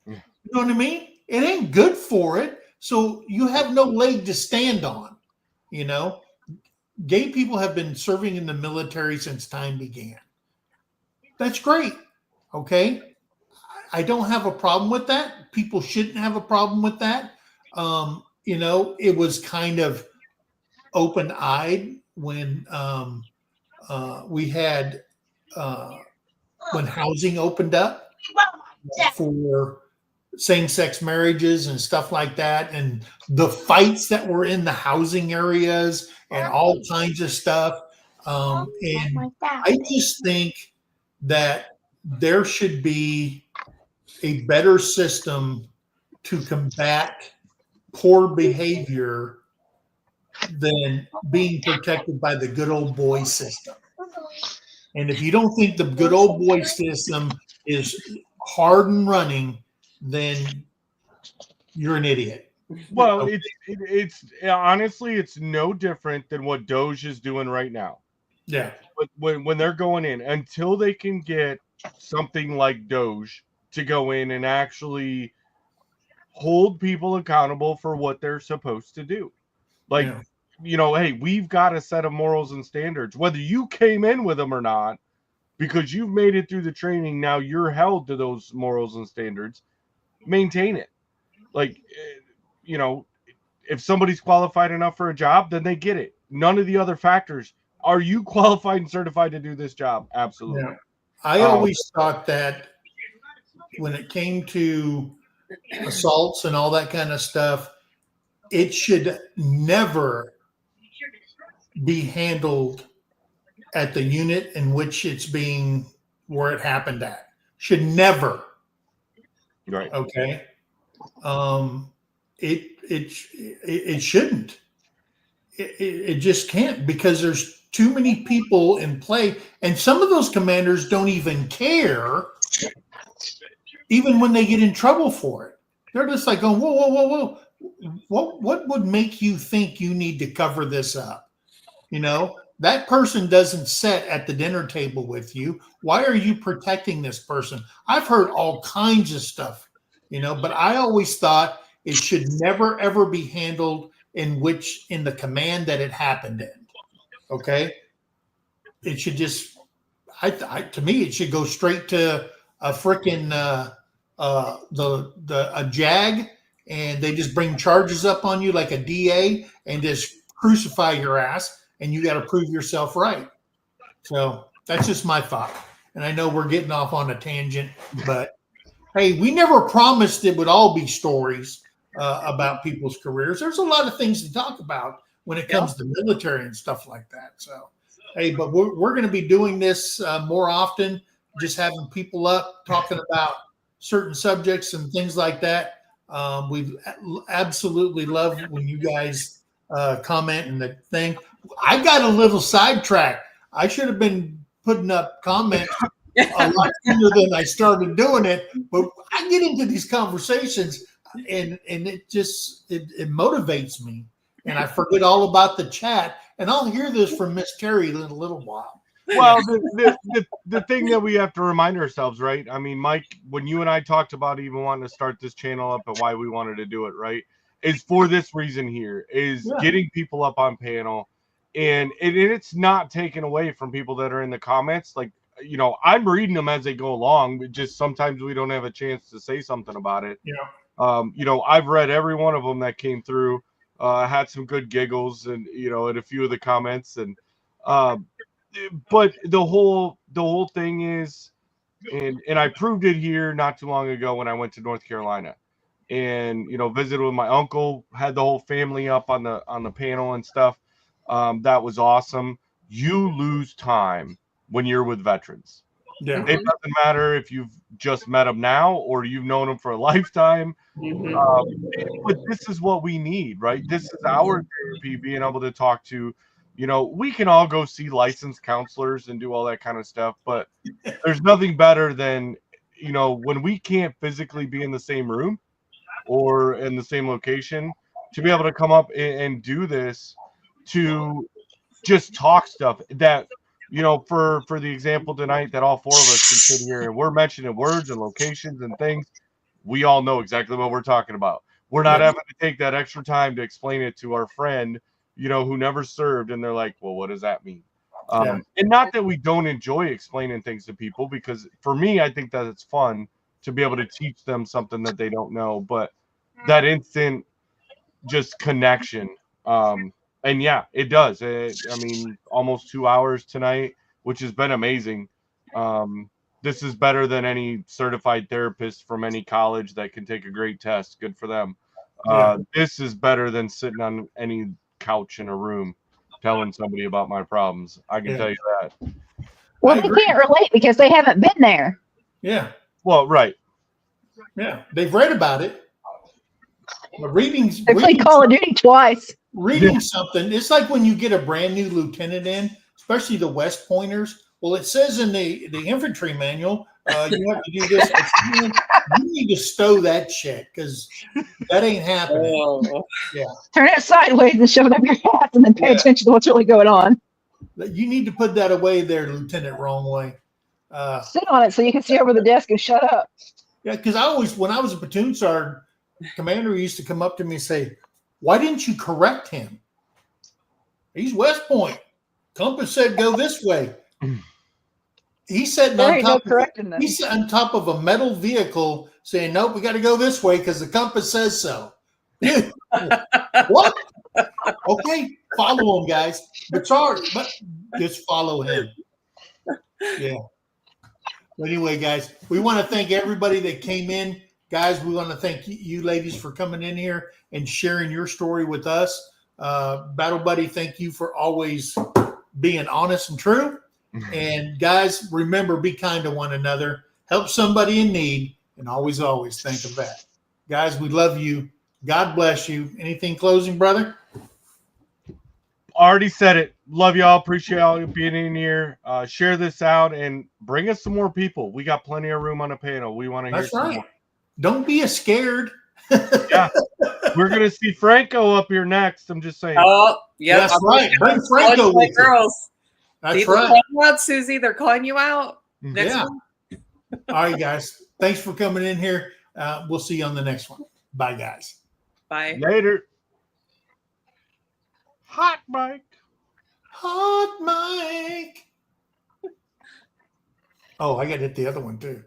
You know what I mean? It ain't good for it. So you have no leg to stand on. You know, gay people have been serving in the military since time began. That's great. Okay? I don't have a problem with that. People shouldn't have a problem with that. You know, it was kind of open-eyed when we had when housing opened up for same-sex marriages and stuff like that, and the fights that were in the housing areas and all kinds of stuff. And I just think that there should be a better system to combat poor behavior than being protected by the good old boy system. And if you don't think the good old boy system is hard and running, then you're an idiot. Well, Okay. it's honestly, it's no different than what Doge is doing right now. Yeah. But when they're going in, until they can get something like Doge to go in and actually hold people accountable for what they're supposed to do. Like, Yeah. you know, hey, we've got a set of morals and standards, whether you came in with them or not, because you've made it through the training. Now you're held to those morals and standards. Maintain it. Like, you know, if somebody's qualified enough for a job, then they get it. None of the other factors. Are you qualified and certified to do this job? Absolutely. Yeah. I always thought that when it came to assaults and all that kind of stuff, it should never be handled at the unit in which it's being, where it happened at. Should never. Right. Okay. It shouldn't. It just can't, because there's too many people in play, and some of those commanders don't even care, even when they get in trouble for it. They're just like going, whoa, whoa, whoa, whoa. What would make you think you need to cover this up? You know, that person doesn't sit at the dinner table with you. Why are you protecting this person? I've heard all kinds of stuff, you know, but I always thought it should never, ever be handled in the command that it happened in. Okay. It should just, to me, it should go straight to a freaking, a JAG, and they just bring charges up on you like a DA and just crucify your ass, and you got to prove yourself right. So that's just my thought. And I know we're getting off on a tangent, but hey, we never promised it would all be stories about people's careers. There's a lot of things to talk about when it comes to military and stuff like that. So, hey, but we're going to be doing this more often, just having people up talking about certain subjects and things like that. We absolutely love when you guys comment and the thing. I got a little sidetracked. I should have been putting up comments a lot sooner than I started doing it. But I get into these conversations, and it just it motivates me, and I forget all about the chat. And I'll hear this from Miss Terry in a little while. Well, the thing that we have to remind ourselves, right? I mean, Mike, when you and I talked about even wanting to start this channel up and why we wanted to do it, right, is for this reason here, is getting people up on panel. And it's not taken away from people that are in the comments. Like, you know, I'm reading them as they go along, but just sometimes we don't have a chance to say something about it. Yeah. You know, I've read every one of them that came through. Had some good giggles and, you know, in a few of the comments. And but the whole thing is, and I proved it here not too long ago when I went to North Carolina, and, you know, visited with my uncle, had the whole family up on the panel and stuff. That was awesome. You lose time when you're with veterans. Yeah. It doesn't matter if you've just met them now or you've known them for a lifetime. But this is what we need, right? This is our therapy, being able to talk to, you know, we can all go see licensed counselors and do all that kind of stuff, but there's nothing better than, you know, when we can't physically be in the same room, or in the same location, to be able to come up and do this, to just talk stuff that, you know, for the example tonight that all four of us can sit here and we're mentioning words and locations and things. We all know exactly what we're talking about. We're not having to take that extra time to explain it to our friend, you know, who never served. And they're like, well, what does that mean? And not that we don't enjoy explaining things to people, because for me, I think that it's fun to be able to teach them something that they don't know, but that instant just connection. And yeah, it does. I mean, almost 2 hours tonight, which has been amazing. This is better than any certified therapist from any college that can take a great test. Good for them. This is better than sitting on any couch in a room telling somebody about my problems. I can tell you that. Well, they can't relate because they haven't been there. Yeah. Well, right. Yeah. They've read about it. But They played Call of Duty twice. Reading something, it's like when you get a brand new lieutenant in, especially the West Pointers. Well, it says in the infantry manual, you have to do this. You need to stow that shit because that ain't happening. Yeah. Turn it sideways and shove it up your ass and then pay attention to what's really going on. You need to put that away there, Lieutenant, wrong way. Sit on it so you can see over the desk and shut up. Yeah, because when I was a platoon sergeant, commander used to come up to me and say, why didn't you correct him? He's West Point. Compass said go this way. He's sitting on top of a metal vehicle saying, nope, we got to go this way because the compass says so. Dude, what? Okay, follow him, guys. It's hard, but just follow him. Yeah. But anyway, guys, we want to thank everybody that came in. Guys, we want to thank you ladies for coming in here and sharing your story with us. Battle Buddy, thank you for always being honest and true. And guys, remember, be kind to one another. Help somebody in need, and always, always think of that. Guys, we love you. God bless you. Anything closing, brother? Already said it. Love y'all. Appreciate y'all being in here. Share this out and bring us some more people. We got plenty of room on the panel. We want to hear some more. Don't be scared. Yeah. We're going to see Franco up here next. I'm just saying. Oh, yeah. That's right. Bring Franco with girls. That's They're right. calling you out, Susie. They're calling you out. Next All right, guys. Thanks for coming in here. We'll see you on the next one. Bye, guys. Bye. Later. Hot mic. Hot mic. Oh, I got to hit the other one too.